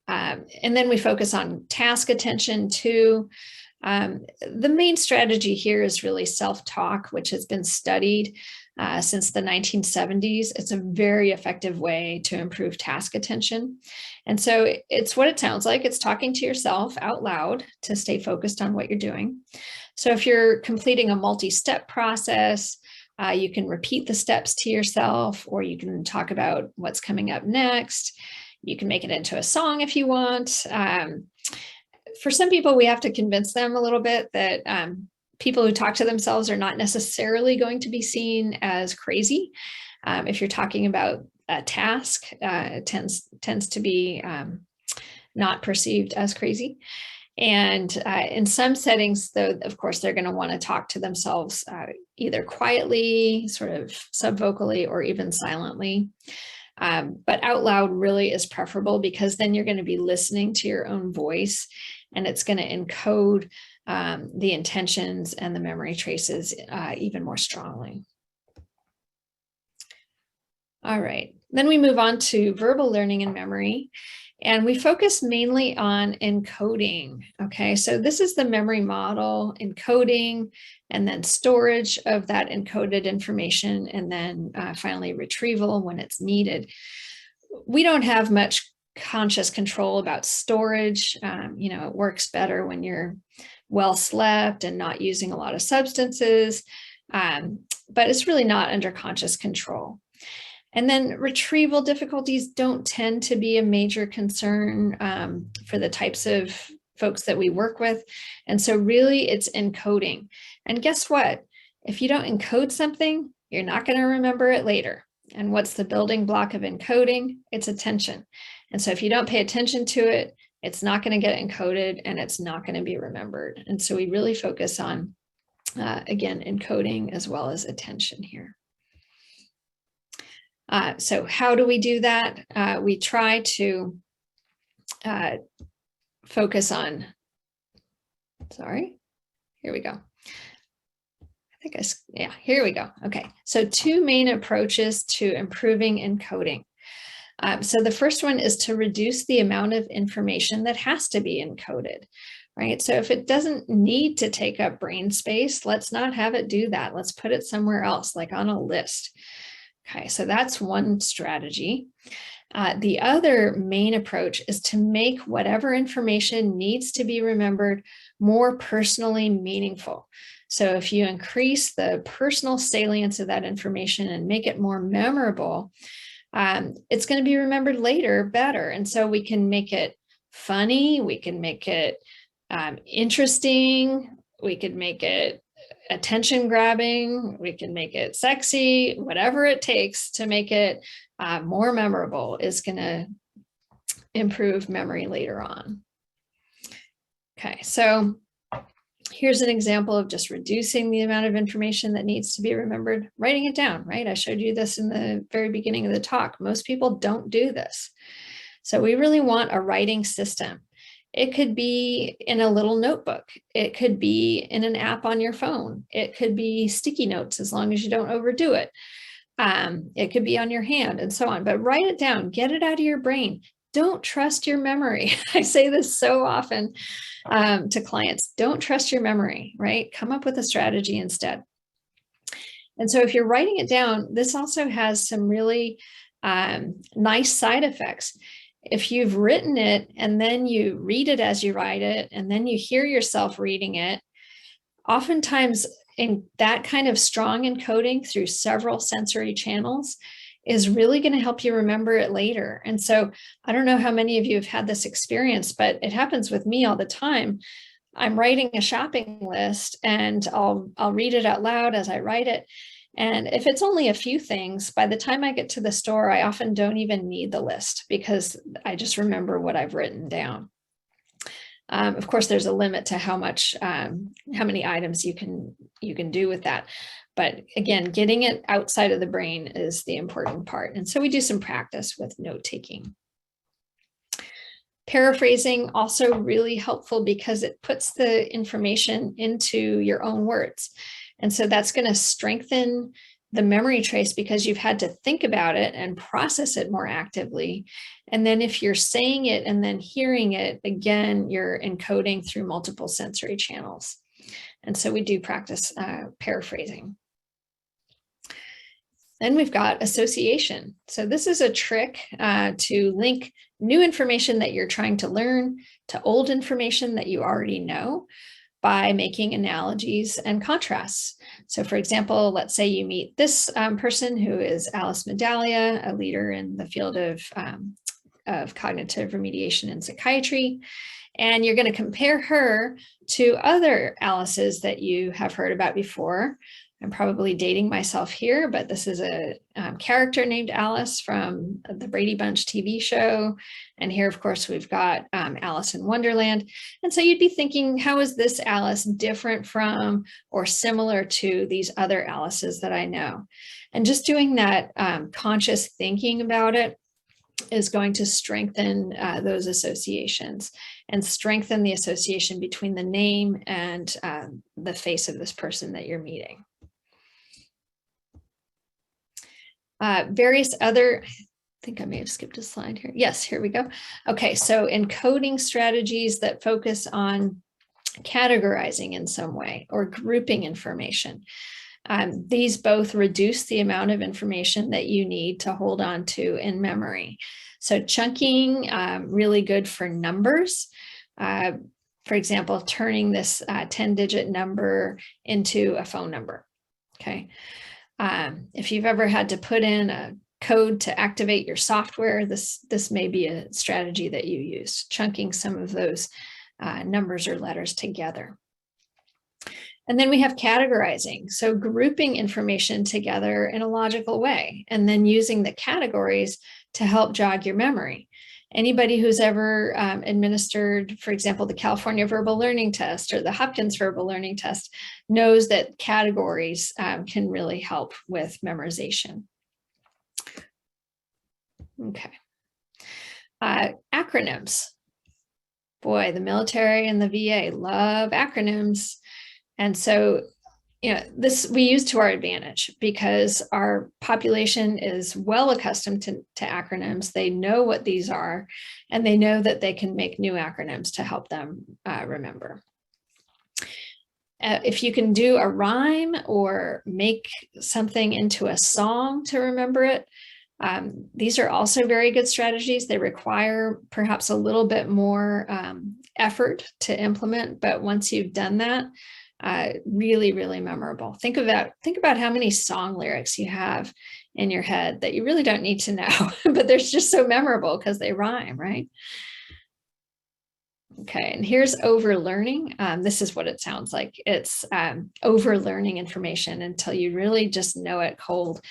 And then we focus on task attention too. The main strategy here is really self-talk, which has been studied since the 1970s. It's a very effective way to improve task attention. And so it's what it sounds like. It's talking to yourself out loud to stay focused on what you're doing. So if you're completing a multi-step process, you can repeat the steps to yourself, or you can talk about what's coming up next. You can make it into a song if you want. For some people, we have to convince them a little bit that people who talk to themselves are not necessarily going to be seen as crazy. If you're talking about a task, it tends to be not perceived as crazy. And in some settings, though, of course, they're going to want to talk to themselves either quietly, sort of subvocally, or even silently. But out loud really is preferable, because then you're going to be listening to your own voice, and it's going to encode the intentions and the memory traces even more strongly. All right, then we move on to verbal learning and memory, and we focus mainly on encoding. Okay, so this is the memory model: encoding, and then storage of that encoded information, and then finally retrieval when it's needed. We don't have much conscious control about storage. It works better when you're well slept and not using a lot of substances, but it's really not under conscious control. And then retrieval difficulties don't tend to be a major concern for the types of folks that we work with. And so really it's encoding. And guess what? If you don't encode something, you're not going to remember it later. And what's the building block of encoding? It's attention. And so if you don't pay attention to it, it's not going to get encoded, and it's not going to be remembered. And so we really focus on, again, encoding as well as attention here. So how do we do that? We try to focus on, here we go. Here we go. Okay, so two main approaches to improving encoding. So the first one is to reduce the amount of information that has to be encoded, right? So if it doesn't need to take up brain space, let's not have it do that. Let's put it somewhere else, like on a list. Okay, so that's one strategy. The other main approach is to make whatever information needs to be remembered more personally meaningful. So if you increase the personal salience of that information and make it more memorable, it's going to be remembered later better. And so we can make it funny, we can make it interesting, we could make it attention grabbing, we can make it sexy, whatever it takes to make it more memorable is going to improve memory later on. Okay, so here's an example of just reducing the amount of information that needs to be remembered, writing it down, right? I showed you this in the very beginning of the talk. Most people don't do this. So we really want a writing system. It could be in a little notebook. It could be in an app on your phone. It could be sticky notes, as long as you don't overdo it. It could be on your hand and so on, but write it down, get it out of your brain. Don't trust your memory. I say this so often to clients. Don't trust your memory, right? Come up with a strategy instead. And so if you're writing it down, this also has some really nice side effects. If you've written it and then you read it as you write it, and then you hear yourself reading it, oftentimes in that kind of strong encoding through several sensory channels is really going to help you remember it later. And so I don't know how many of you have had this experience, but it happens with me all the time. I'm writing a shopping list and I'll read it out loud as I write it. And if it's only a few things, by the time I get to the store, I often don't even need the list because I just remember what I've written down. Of course, there's a limit to how many items you can do with that. But again, getting it outside of the brain is the important part. And so we do some practice with note taking. Paraphrasing, also really helpful because it puts the information into your own words. And so that's going to strengthen the memory trace because you've had to think about it and process it more actively. And then if you're saying it and then hearing it, again, you're encoding through multiple sensory channels. And so we do practice paraphrasing. Then we've got association. So this is a trick to link new information that you're trying to learn to old information that you already know by making analogies and contrasts. So for example, let's say you meet this person who is Alice Medaglia, a leader in the field of cognitive remediation in psychiatry. And you're going to compare her to other Alices that you have heard about before. I'm probably dating myself here, but this is a character named Alice from the Brady Bunch TV show. And here, of course, we've got Alice in Wonderland. And so you'd be thinking, how is this Alice different from or similar to these other Alices that I know? And just doing that conscious thinking about it is going to strengthen those associations and strengthen the association between the name and the face of this person that you're meeting. Various other, I think I may have skipped a slide here. Yes, here we go. Okay, so encoding strategies that focus on categorizing in some way or grouping information. These both reduce the amount of information that you need to hold on to in memory. So chunking, really good for numbers. For example, turning this 10-digit number into a phone number, okay? If you've ever had to put in a code to activate your software, this may be a strategy that you use, chunking some of those numbers or letters together. And then we have categorizing, so grouping information together in a logical way, and then using the categories to help jog your memory. Anybody who's ever administered, for example, the California Verbal Learning Test or the Hopkins Verbal Learning Test knows that categories can really help with memorization. Okay. Acronyms. Boy, the military and the VA love acronyms. And so, this we use to our advantage because our population is well accustomed to acronyms. They know what these are, and they know that they can make new acronyms to help them remember. If you can do a rhyme or make something into a song to remember it, these are also very good strategies. They require perhaps a little bit more effort to implement, but once you've done that, really, really memorable. Think about how many song lyrics you have in your head that you really don't need to know, but they're just so memorable because they rhyme, right? Okay, and here's overlearning. This is what it sounds like. It's overlearning information until you really just know it cold.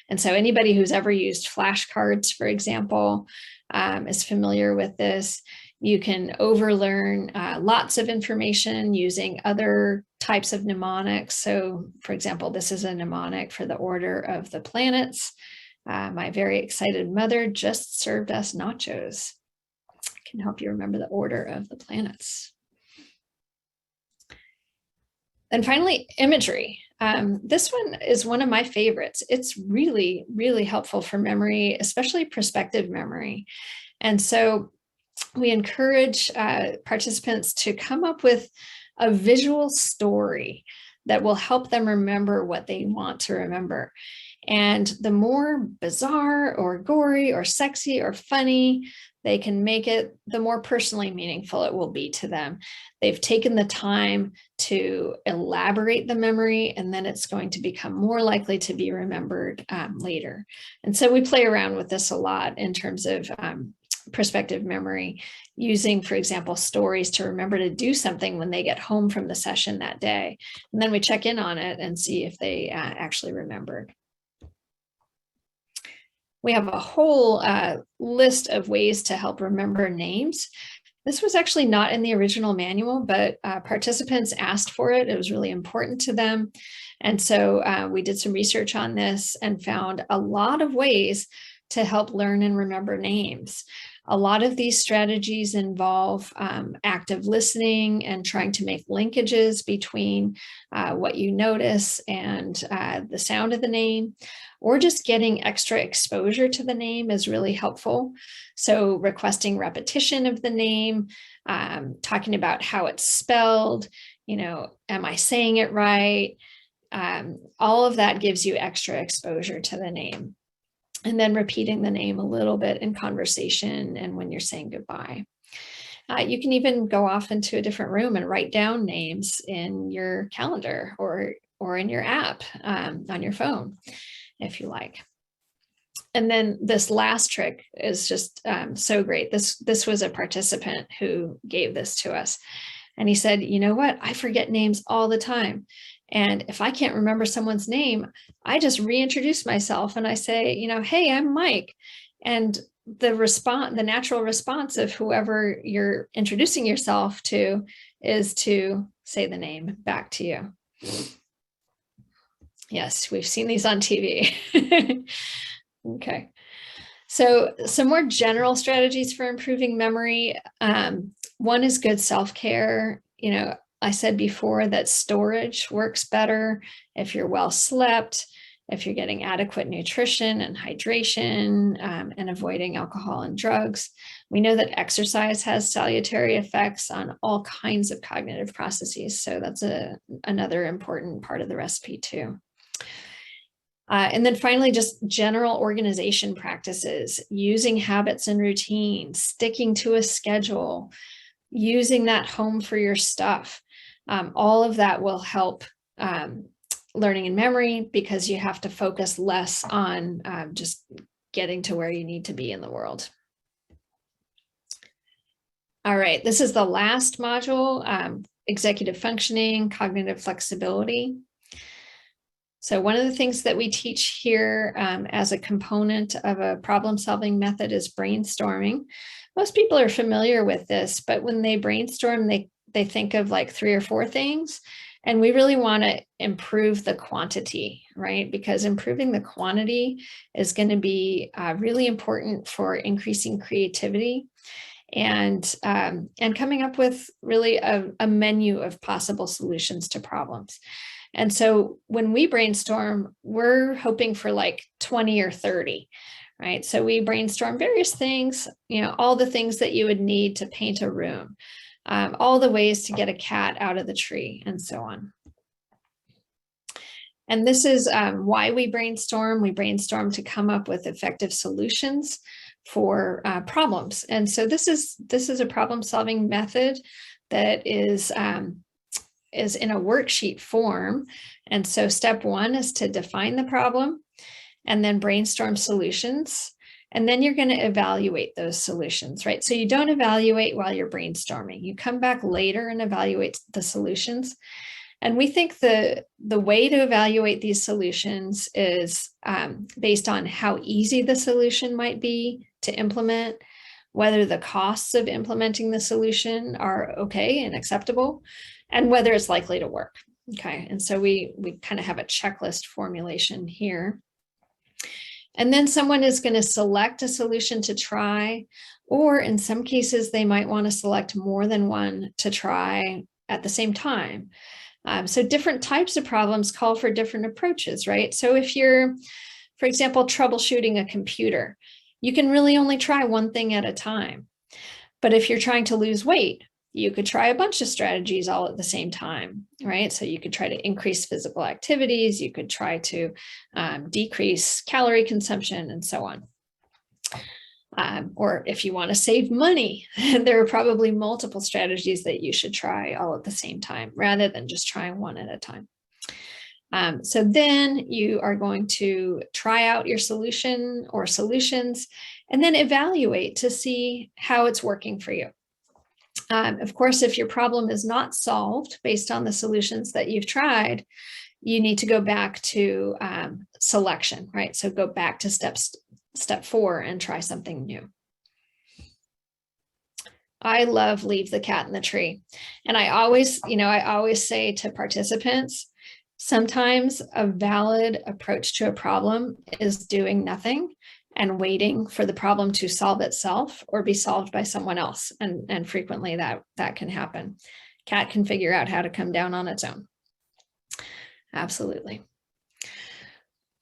And so anybody who's ever used flashcards, for example, is familiar with this. You can overlearn lots of information using other types of mnemonics. So, for example, this is a mnemonic for the order of the planets. My very excited mother just served us nachos. Can help you remember the order of the planets. And finally, imagery. This one is one of my favorites. It's really, really helpful for memory, especially prospective memory. And so we encourage participants to come up with a visual story that will help them remember what they want to remember. And the more bizarre or gory or sexy or funny they can make it, the more personally meaningful it will be to them. They've taken the time to elaborate the memory, and then it's going to become more likely to be remembered later. And so we play around with this a lot in terms of prospective memory, using, for example, stories to remember to do something when they get home from the session that day. And then we check in on it and see if they actually remembered. We have a whole list of ways to help remember names. This was actually not in the original manual, but participants asked for it. It was really important to them. And so we did some research on this and found a lot of ways to help learn and remember names. A lot of these strategies involve active listening and trying to make linkages between what you notice and the sound of the name, or just getting extra exposure to the name is really helpful. So requesting repetition of the name, talking about how it's spelled, am I saying it right? All of that gives you extra exposure to the name. And then repeating the name a little bit in conversation and when you're saying goodbye. You can even go off into a different room and write down names in your calendar or in your app on your phone, if you like. And then this last trick is just so great. This was a participant who gave this to us. And he said, you know what? I forget names all the time. And if I can't remember someone's name, I just reintroduce myself and I say, hey, I'm Mike. And the natural response of whoever you're introducing yourself to is to say the name back to you. Yes, we've seen these on TV. Okay. So some more general strategies for improving memory. One is good self-care. I said before that storage works better if you're well slept, if you're getting adequate nutrition and hydration, and avoiding alcohol and drugs. We know that exercise has salutary effects on all kinds of cognitive processes. So that's another important part of the recipe too. And then finally, just general organization practices, using habits and routines, sticking to a schedule, using that home for your stuff. All of that will help learning and memory because you have to focus less on just getting to where you need to be in the world. All right, this is the last module, executive functioning, cognitive flexibility. So one of the things that we teach here as a component of a problem-solving method is brainstorming. Most people are familiar with this, but when they brainstorm, they think of like 3 or 4 things. And we really want to improve the quantity, right? Because improving the quantity is going to be really important for increasing creativity and coming up with really a menu of possible solutions to problems. And so when we brainstorm, we're hoping for like 20 or 30, right? So we brainstorm various things, all the things that you would need to paint a room, all the ways to get a cat out of the tree, and so on. And this is why we brainstorm. We brainstorm to come up with effective solutions for problems. And so this is a problem-solving method that is in a worksheet form. And so step 1 is to define the problem and then brainstorm solutions. And then you're going to evaluate those solutions, right? So you don't evaluate while you're brainstorming. You come back later and evaluate the solutions. And we think the way to evaluate these solutions is based on how easy the solution might be to implement, whether the costs of implementing the solution are okay and acceptable, and whether it's likely to work. Okay, and so we kind of have a checklist formulation here. And then someone is going to select a solution to try, or in some cases, they might want to select more than one to try at the same time. So different types of problems call for different approaches, right? So if you're, for example, troubleshooting a computer, you can really only try one thing at a time. But if you're trying to lose weight, you could try a bunch of strategies all at the same time, right? So you could try to increase physical activities, you could try to decrease calorie consumption, and so on. Or if you want to save money, there are probably multiple strategies that you should try all at the same time, rather than just trying one at a time. So then you are going to try out your solution or solutions, and then evaluate to see how it's working for you. Of course, if your problem is not solved based on the solutions that you've tried, you need to go back to selection, right? So go back to step 4 and try something new. I love leave the cat in the tree. And I always say to participants, sometimes a valid approach to a problem is doing nothing and waiting for the problem to solve itself or be solved by someone else. And frequently that can happen. Cat can figure out how to come down on its own. Absolutely.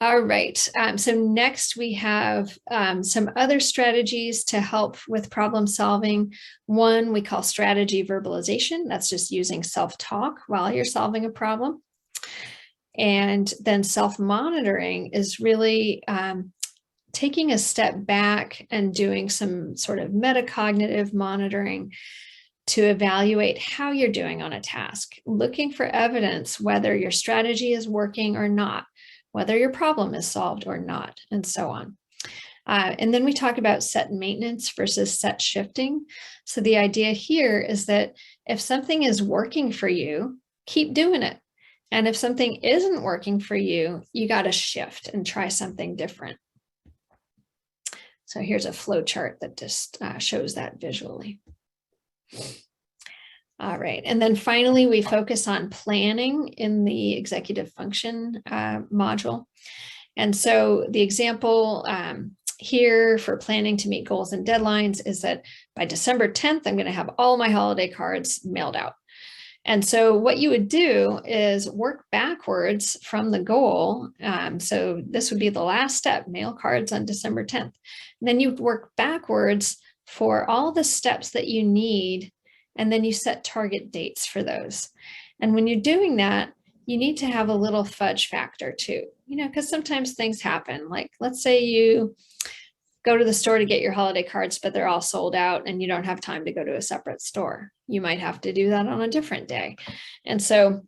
All right, so next we have some other strategies to help with problem solving. One we call strategy verbalization. That's just using self-talk while you're solving a problem. And then self-monitoring is really taking a step back and doing some sort of metacognitive monitoring to evaluate how you're doing on a task, looking for evidence whether your strategy is working or not, whether your problem is solved or not, and so on. And then we talk about set maintenance versus set shifting. So the idea here is that if something is working for you, keep doing it. And if something isn't working for you, you got to shift and try something different. So here's a flow chart that just shows that visually. All right, and then finally, we focus on planning in the executive function module. And so the example here for planning to meet goals and deadlines is that by December 10th, I'm going to have all my holiday cards mailed out. And so what you would do is work backwards from the goal. So this would be the last step, mail cards on December 10th. And then you work backwards for all the steps that you need, and then you set target dates for those. And when you're doing that, you need to have a little fudge factor too, because sometimes things happen. Like, let's say you go to the store to get your holiday cards, but they're all sold out and you don't have time to go to a separate store. You might have to do that on a different day. And so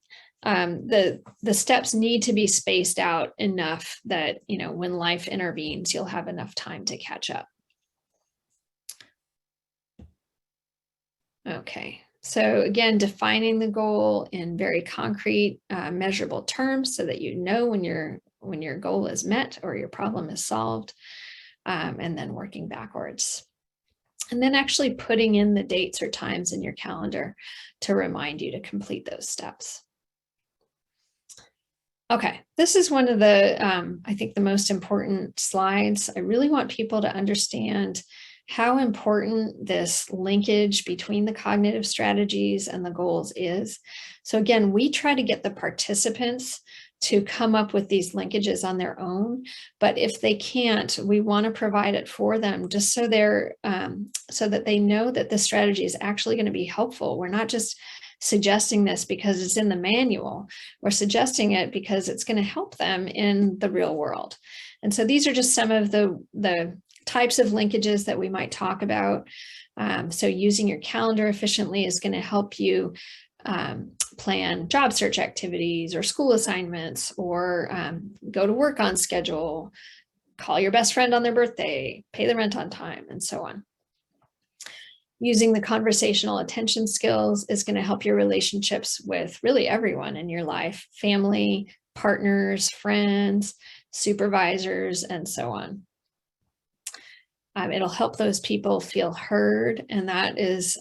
the steps need to be spaced out enough that, when life intervenes, you'll have enough time to catch up. Okay, so again, defining the goal in very concrete, measurable terms so that you know when your goal is met or your problem is solved, and then working backwards. And then actually putting in the dates or times in your calendar to remind you to complete those steps. Okay, this is one of the, I think, the most important slides. I really want people to understand how important this linkage between the cognitive strategies and the goals is. So again, we try to get the participants to come up with these linkages on their own, but if they can't, we want to provide it for them just so so that they know that the strategy is actually going to be helpful. We're not just suggesting this because it's in the manual. We're suggesting it because it's going to help them in the real world. And so these are just some of the types of linkages that we might talk about. So using your calendar efficiently is going to help you plan job search activities or school assignments, or go to work on schedule, call your best friend on their birthday, pay the rent on time, and so on. Using the conversational attention skills is going to help your relationships with really everyone in your life, family, partners, friends, supervisors, and so on. It'll help those people feel heard, and that is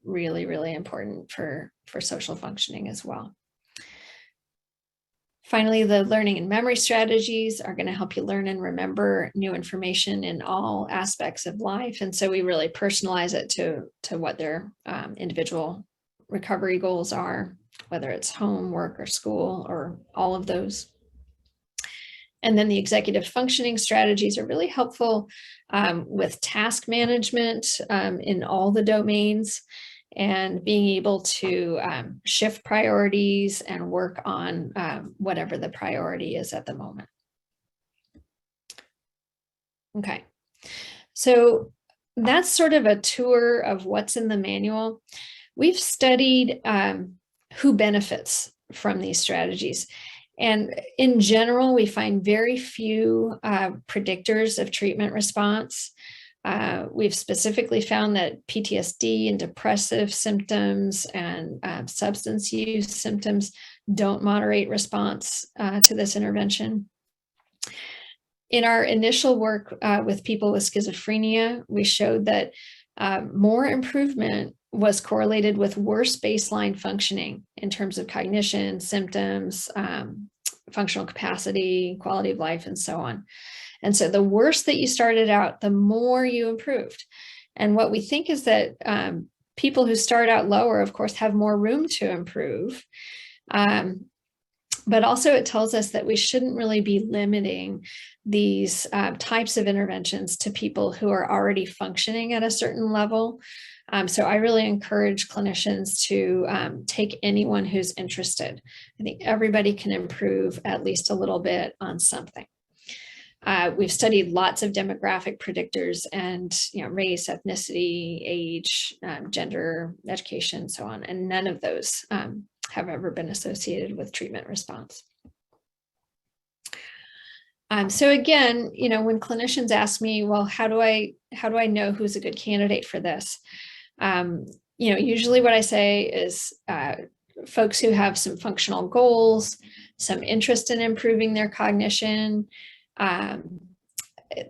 really, really important for social functioning as well. Finally, the learning and memory strategies are going to help you learn and remember new information in all aspects of life. And so we really personalize it to what their individual recovery goals are, whether it's home, work, or school, or all of those. And then the executive functioning strategies are really helpful with task management in all the domains, and being able to shift priorities and work on whatever the priority is at the moment. Okay, so that's sort of a tour of what's in the manual. We've studied who benefits from these strategies. And in general, we find very few predictors of treatment response. We've specifically found that PTSD and depressive symptoms and substance use symptoms don't moderate response to this intervention. In our initial work with people with schizophrenia, we showed that more improvement was correlated with worse baseline functioning in terms of cognition, symptoms, functional capacity, quality of life, and so on. And so the worse that you started out, the more you improved. And what we think is that people who start out lower, of course, have more room to improve. But also it tells us that we shouldn't really be limiting these types of interventions to people who are already functioning at a certain level. So I really encourage clinicians to take anyone who's interested. I think everybody can improve at least a little bit on something. We've studied lots of demographic predictors and race, ethnicity, age, gender, education, so on, and none of those have ever been associated with treatment response. So again, when clinicians ask me, well, how do I know who's a good candidate for this? Usually what I say is folks who have some functional goals, some interest in improving their cognition.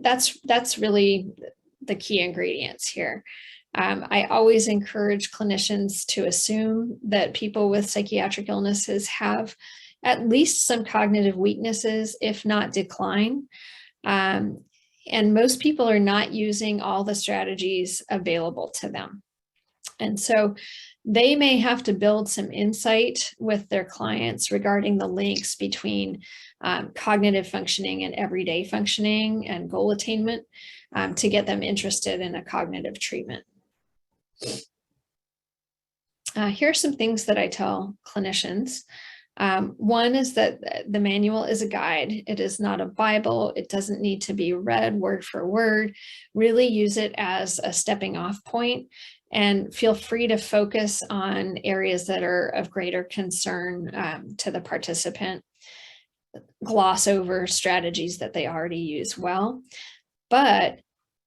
That's really the key ingredients here. I always encourage clinicians to assume that people with psychiatric illnesses have at least some cognitive weaknesses, if not decline. And most people are not using all the strategies available to them. And so they may have to build some insight with their clients regarding the links between cognitive functioning and everyday functioning and goal attainment to get them interested in a cognitive treatment. Here are some things that I tell clinicians. One is that the manual is a guide. It is not a Bible. It doesn't need to be read word for word. Really use it as a stepping off point, and feel free to focus on areas that are of greater concern to the participant. Gloss over strategies that they already use well, but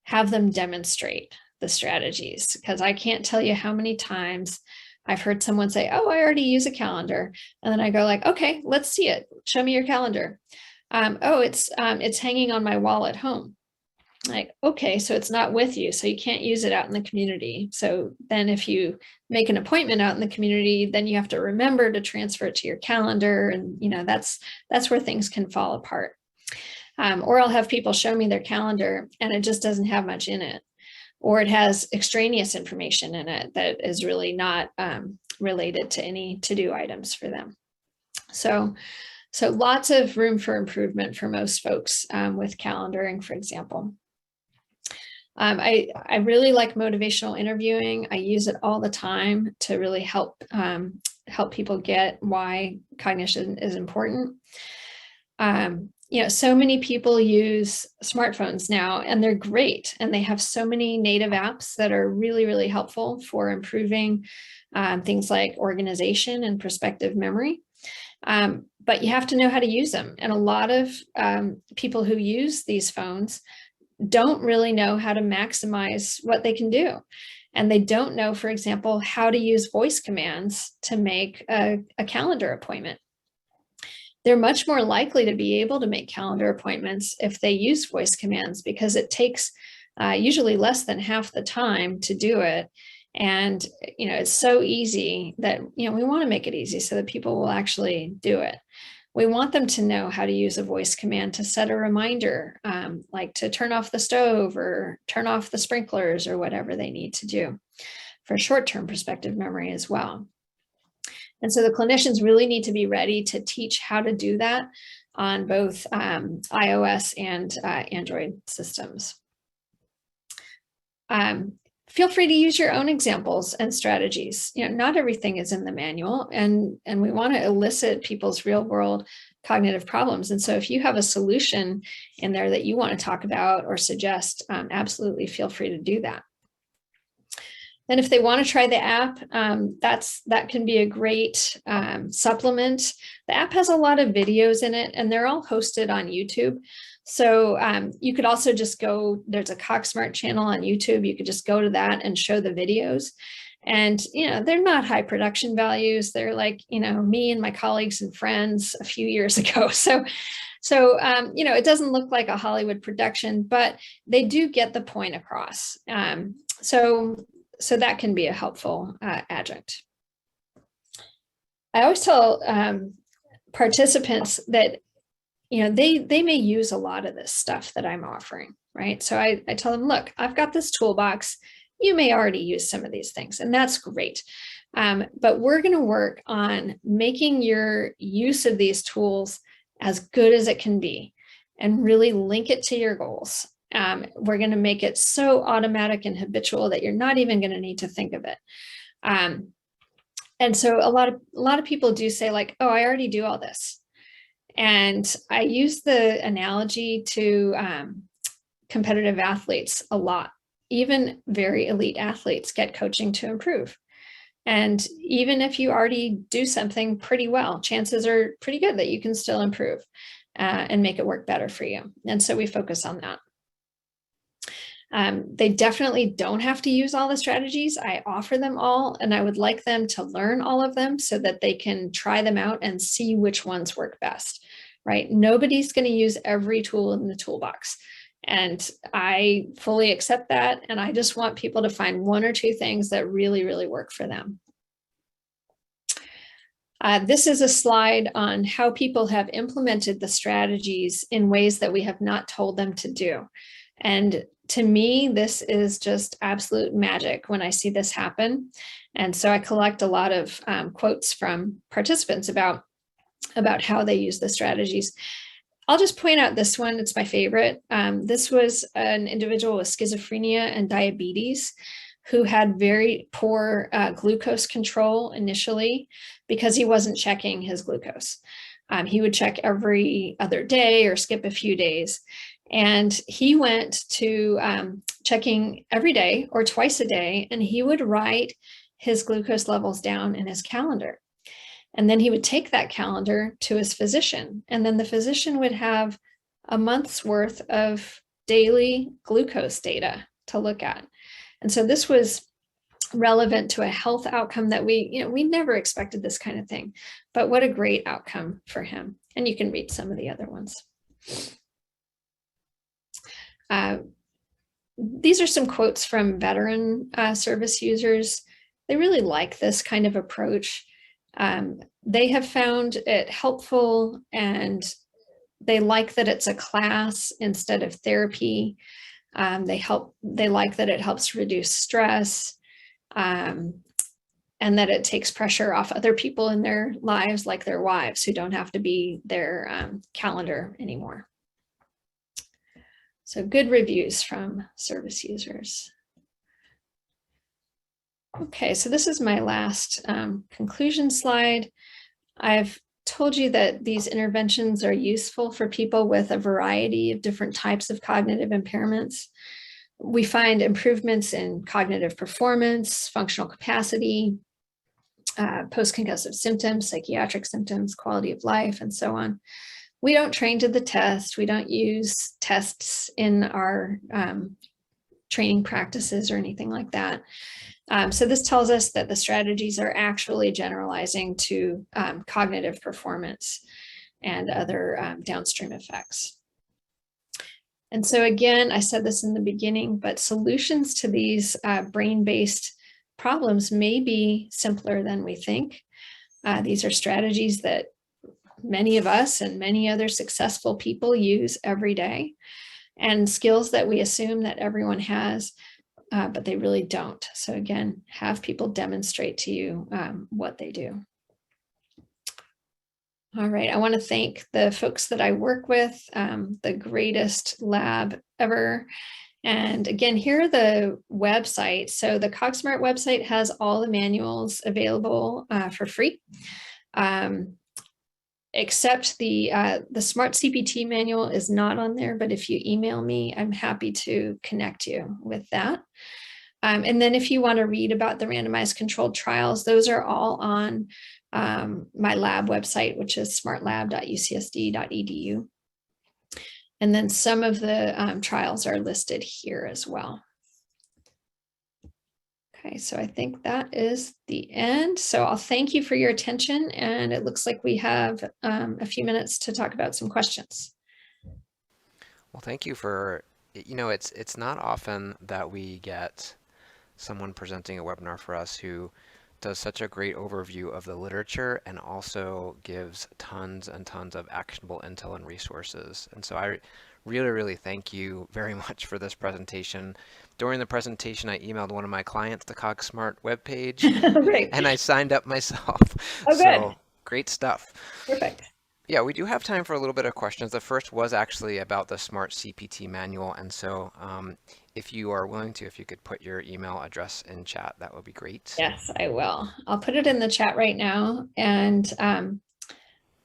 have them demonstrate the strategies, because I can't tell you how many times I've heard someone say, oh, I already use a calendar. And then I go like, okay, let's see it. Show me your calendar. Oh, it's hanging on my wall at home. Like, okay, so it's not with you, so you can't use it out in the community. So then if you make an appointment out in the community, then you have to remember to transfer it to your calendar. And, that's where things can fall apart. Or I'll have people show me their calendar and it just doesn't have much in it. Or it has extraneous information in it that is really not related to any to-do items for them. So lots of room for improvement for most folks with calendaring, for example. I really like motivational interviewing. I use it all the time to really help people get why cognition is important. So many people use smartphones now, and they're great. And they have so many native apps that are really, really helpful for improving things like organization and prospective memory. But you have to know how to use them. And a lot of people who use these phones don't really know how to maximize what they can do. And they don't know, for example, how to use voice commands to make a calendar appointment. They're much more likely to be able to make calendar appointments if they use voice commands, because it takes usually less than half the time to do it. And, it's so easy that, we want to make it easy so that people will actually do it. We want them to know how to use a voice command to set a reminder, like to turn off the stove or turn off the sprinklers or whatever they need to do for short-term prospective memory as well. And so the clinicians really need to be ready to teach how to do that on both iOS and Android systems. Feel free to use your own examples and strategies. Not everything is in the manual, and we want to elicit people's real world cognitive problems. And so if you have a solution in there that you want to talk about or suggest, absolutely feel free to do that. And if they want to try the app, that can be a great supplement. The app has a lot of videos in it, and they're all hosted on YouTube. So you could also just go, there's a Cog Smart channel on YouTube. You could just go to that and show the videos. And, they're not high production values. They're like, me and my colleagues and friends a few years ago. So it doesn't look like a Hollywood production, but they do get the point across. So so that can be a helpful adjunct. I always tell participants that, they may use a lot of this stuff that I'm offering, right? So I tell them, look, I've got this toolbox. You may already use some of these things, and that's great. But we're going to work on making your use of these tools as good as it can be and really link it to your goals. We're going to make it so automatic and habitual that you're not even going to need to think of it. And so a lot of people do say, like, oh, I already do all this. And I use the analogy to competitive athletes a lot. Even very elite athletes get coaching to improve. And even if you already do something pretty well, chances are pretty good that you can still improve and make it work better for you. And so we focus on that. They definitely don't have to use all the strategies. I offer them all, and I would like them to learn all of them so that they can try them out and see which ones work best, right? Nobody's going to use every tool in the toolbox. And I fully accept that. And I just want people to find one or two things that really, really work for them. This is a slide on how people have implemented the strategies in ways that we have not told them to do. And to me, this is just absolute magic when I see this happen. And so I collect a lot of quotes from participants about how they use the strategies. I'll just point out this one. It's my favorite. This was an individual with schizophrenia and diabetes who had very poor glucose control initially because he wasn't checking his glucose. He would check every other day or skip a few days. And he went to checking every day or twice a day, and he would write his glucose levels down in his calendar. And then he would take that calendar to his physician, and then the physician would have a month's worth of daily glucose data to look at. And so this was relevant to a health outcome that we never expected this kind of thing, but what a great outcome for him. And you can read some of the other ones. These are some quotes from veteran service users. They really like this kind of approach. They have found it helpful, and they like that it's a class instead of therapy. They like that it helps reduce stress, and that it takes pressure off other people in their lives, like their wives, who don't have to be their calendar anymore. So good reviews from service users. Okay, so this is my last conclusion slide. I've told you that these interventions are useful for people with a variety of different types of cognitive impairments. We find improvements in cognitive performance, functional capacity, post-concussive symptoms, psychiatric symptoms, quality of life, and so on. We don't train to the test. We don't use tests in our training practices or anything like that. So this tells us that the strategies are actually generalizing to cognitive performance and other downstream effects. And so again, I said this in the beginning, but solutions to these brain-based problems may be simpler than we think. These are strategies that many of us and many other successful people use every day, and skills that we assume that everyone has, but they really don't. So again, have people demonstrate to you what they do. All right, I want to thank the folks that I work with, the greatest lab ever. And again, here are the websites. So the CogSMART website has all the manuals available for free. Except the Smart CPT manual is not on there, but if you email me, I'm happy to connect you with that. And then if you want to read about the randomized controlled trials, those are all on my lab website, which is smartlab.ucsd.edu. And then some of the trials are listed here as well. Okay, so I think that is the end. So I'll thank you for your attention, and it looks like we have a few minutes to talk about some questions. Well, thank you for, it's not often that we get someone presenting a webinar for us who does such a great overview of the literature and also gives tons and tons of actionable intel and resources. And so I really, really thank you very much for this presentation. During the presentation, I emailed one of my clients the CogSMART webpage Great. and I signed up myself. Oh, good. So great stuff. Perfect. Yeah, we do have time for a little bit of questions. The first was actually about the Smart CPT manual. And so if you are willing to, if you could put your email address in chat, that would be great. Yes, I will. I'll put it in the chat right now. And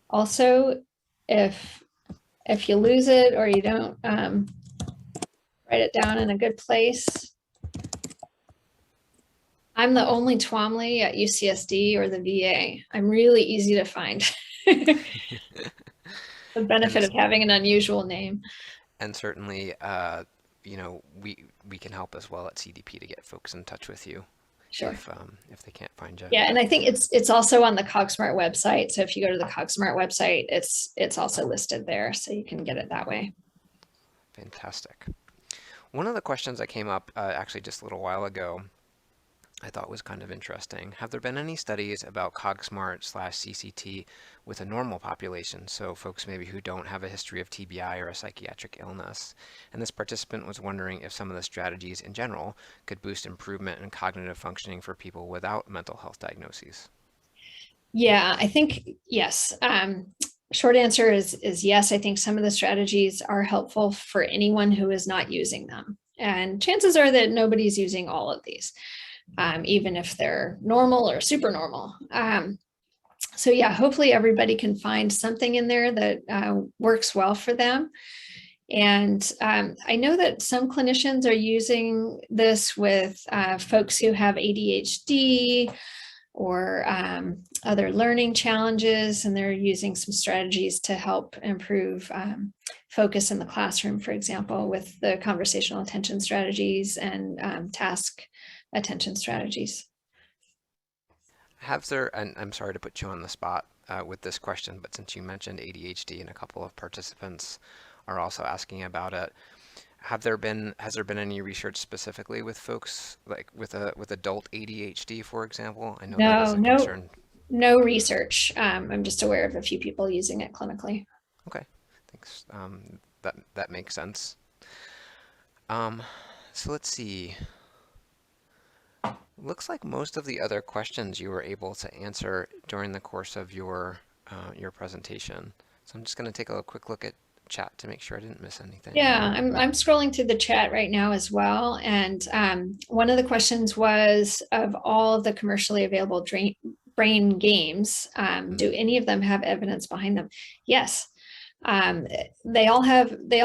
also, if you lose it or you don't write it down in a good place, I'm the only Twomley at UCSD or the VA. I'm really easy to find. The benefit of having an unusual name. And certainly, you know, we can help as well at CDP to get folks in touch with you. Sure. If they can't find you. Yeah, and I think it's also on the CogSMART website. So if you go to the CogSMART website, it's also listed there, so you can get it that way. Fantastic. One of the questions that came up actually just a little while ago, I thought was kind of interesting. Have there been any studies about CogSMART/CCT with a normal population? So folks maybe who don't have a history of TBI or a psychiatric illness. And this participant was wondering if some of the strategies in general could boost improvement in cognitive functioning for people without mental health diagnoses. Yeah, I think yes. Short answer is yes. I think some of the strategies are helpful for anyone who is not using them. And chances are that nobody's using all of these. Even if they're normal or super normal. So yeah, hopefully everybody can find something in there that works well for them. And I know that some clinicians are using this with folks who have ADHD or other learning challenges, and they're using some strategies to help improve focus in the classroom, for example, with the conversational attention strategies and task attention strategies. Have there, and I'm sorry to put you on the spot with this question, but since you mentioned ADHD and a couple of participants are also asking about it, has there been any research specifically with folks like with adult ADHD, for example? I know that is a concern. No research. I'm just aware of a few people using it clinically. Okay, thanks. That makes sense. So let's see. Looks like most of the other questions you were able to answer during the course of your presentation. So I'm just going to take a quick look at chat to make sure I didn't miss anything. Yeah, I'm scrolling through the chat right now as well. And one of the questions was, of all the commercially available brain games, do any of them have evidence behind them? Yes. They all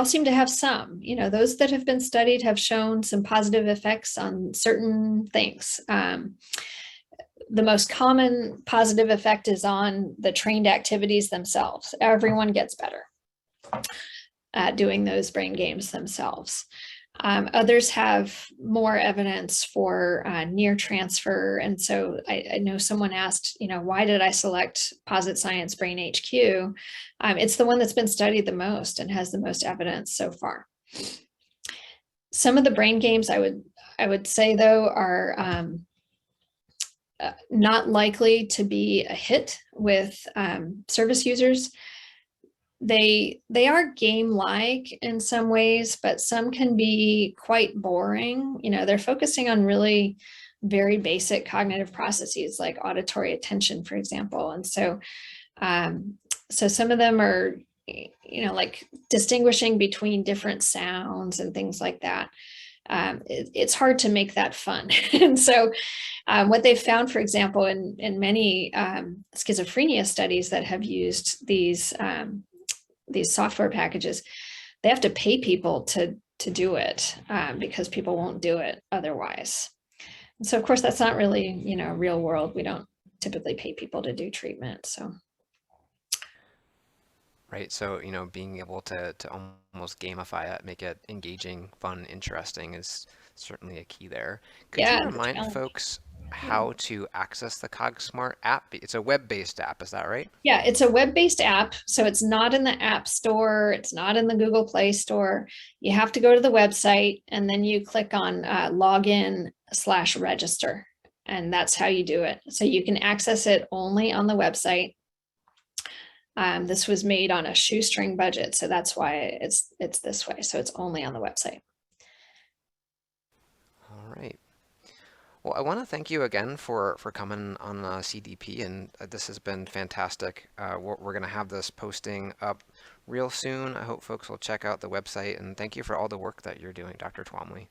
seem to have some, those that have been studied have shown some positive effects on certain things. The most common positive effect is on the trained activities themselves. Everyone gets better at doing those brain games themselves. Others have more evidence for near transfer. And so I know someone asked, why did I select Posit Science Brain HQ? It's the one that's been studied the most and has the most evidence so far. Some of the brain games I would say, though, are not likely to be a hit with service users. They are game-like in some ways, but some can be quite boring. They're focusing on really very basic cognitive processes like auditory attention, for example. And so some of them are, like distinguishing between different sounds and things like that. It's hard to make that fun. And so what they've found, for example, in many schizophrenia studies that have used these software packages, they have to pay people to do it because people won't do it otherwise. And so of course that's not really, real world. We don't typically pay people to do treatment. So. Right. So, being able to almost gamify it, make it engaging, fun, interesting is certainly a key there. Could you remind folks how to access the CogSMART app. It's a web-based app, is that right? Yeah, it's a web-based app, so it's not in the App Store, it's not in the Google Play Store. You have to go to the website and then you click on login/register, and that's how you do it. So you can access it only on the website. This was made on a shoestring budget, so that's why it's this way. So it's only on the website. All right. Well, I want to thank you again for coming on CDP, and this has been fantastic. We're going to have this posting up real soon. I hope folks will check out the website, and thank you for all the work that you're doing, Dr. Twomley.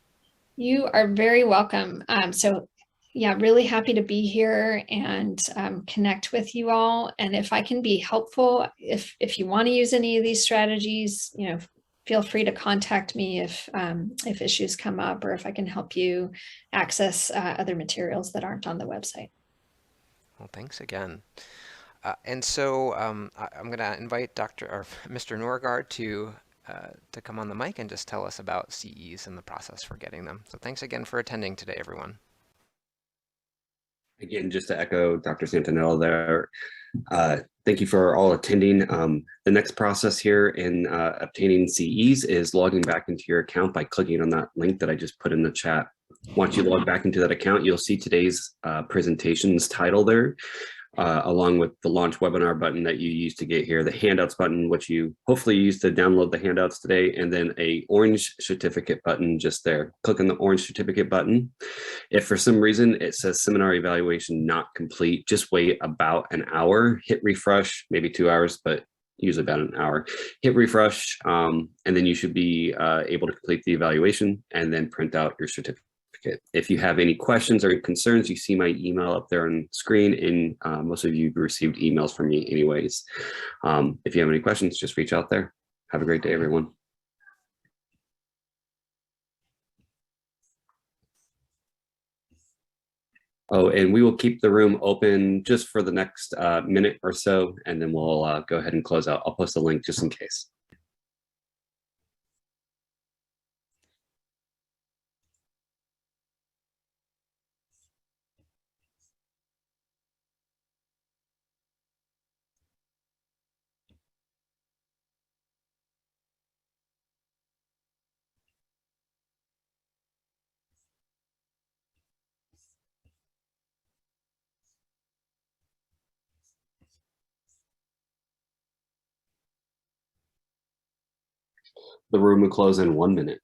You are very welcome. So yeah, really happy to be here and connect with you all. And if I can be helpful, if you want to use any of these strategies, feel free to contact me if issues come up, or if I can help you access other materials that aren't on the website. Well, thanks again. And so I'm going to invite Mr. Norgard to come on the mic and just tell us about CEs and the process for getting them. So thanks again for attending today, everyone. Again, just to echo Dr. Santinello there, thank you for all attending. The next process here in obtaining CEs is logging back into your account by clicking on that link that I just put in the chat. Once you log back into that account, you'll see today's presentation's title there, along with the launch webinar button that you used to get here, the handouts button, which you hopefully used to download the handouts today, and then a orange certificate button just there. Click on the orange certificate button. If for some reason it says seminar evaluation not complete, just wait about an hour, hit refresh, maybe 2 hours, but usually about an hour. Hit refresh, and then you should be able to complete the evaluation and then print out your certificate. If you have any questions or concerns, you see my email up there on screen, and most of you received emails from me anyways. If you have any questions, just reach out there. Have a great day, everyone. Oh, and we will keep the room open just for the next minute or so, and then we'll go ahead and close out. I'll post a link just in case. The room will close in 1 minute.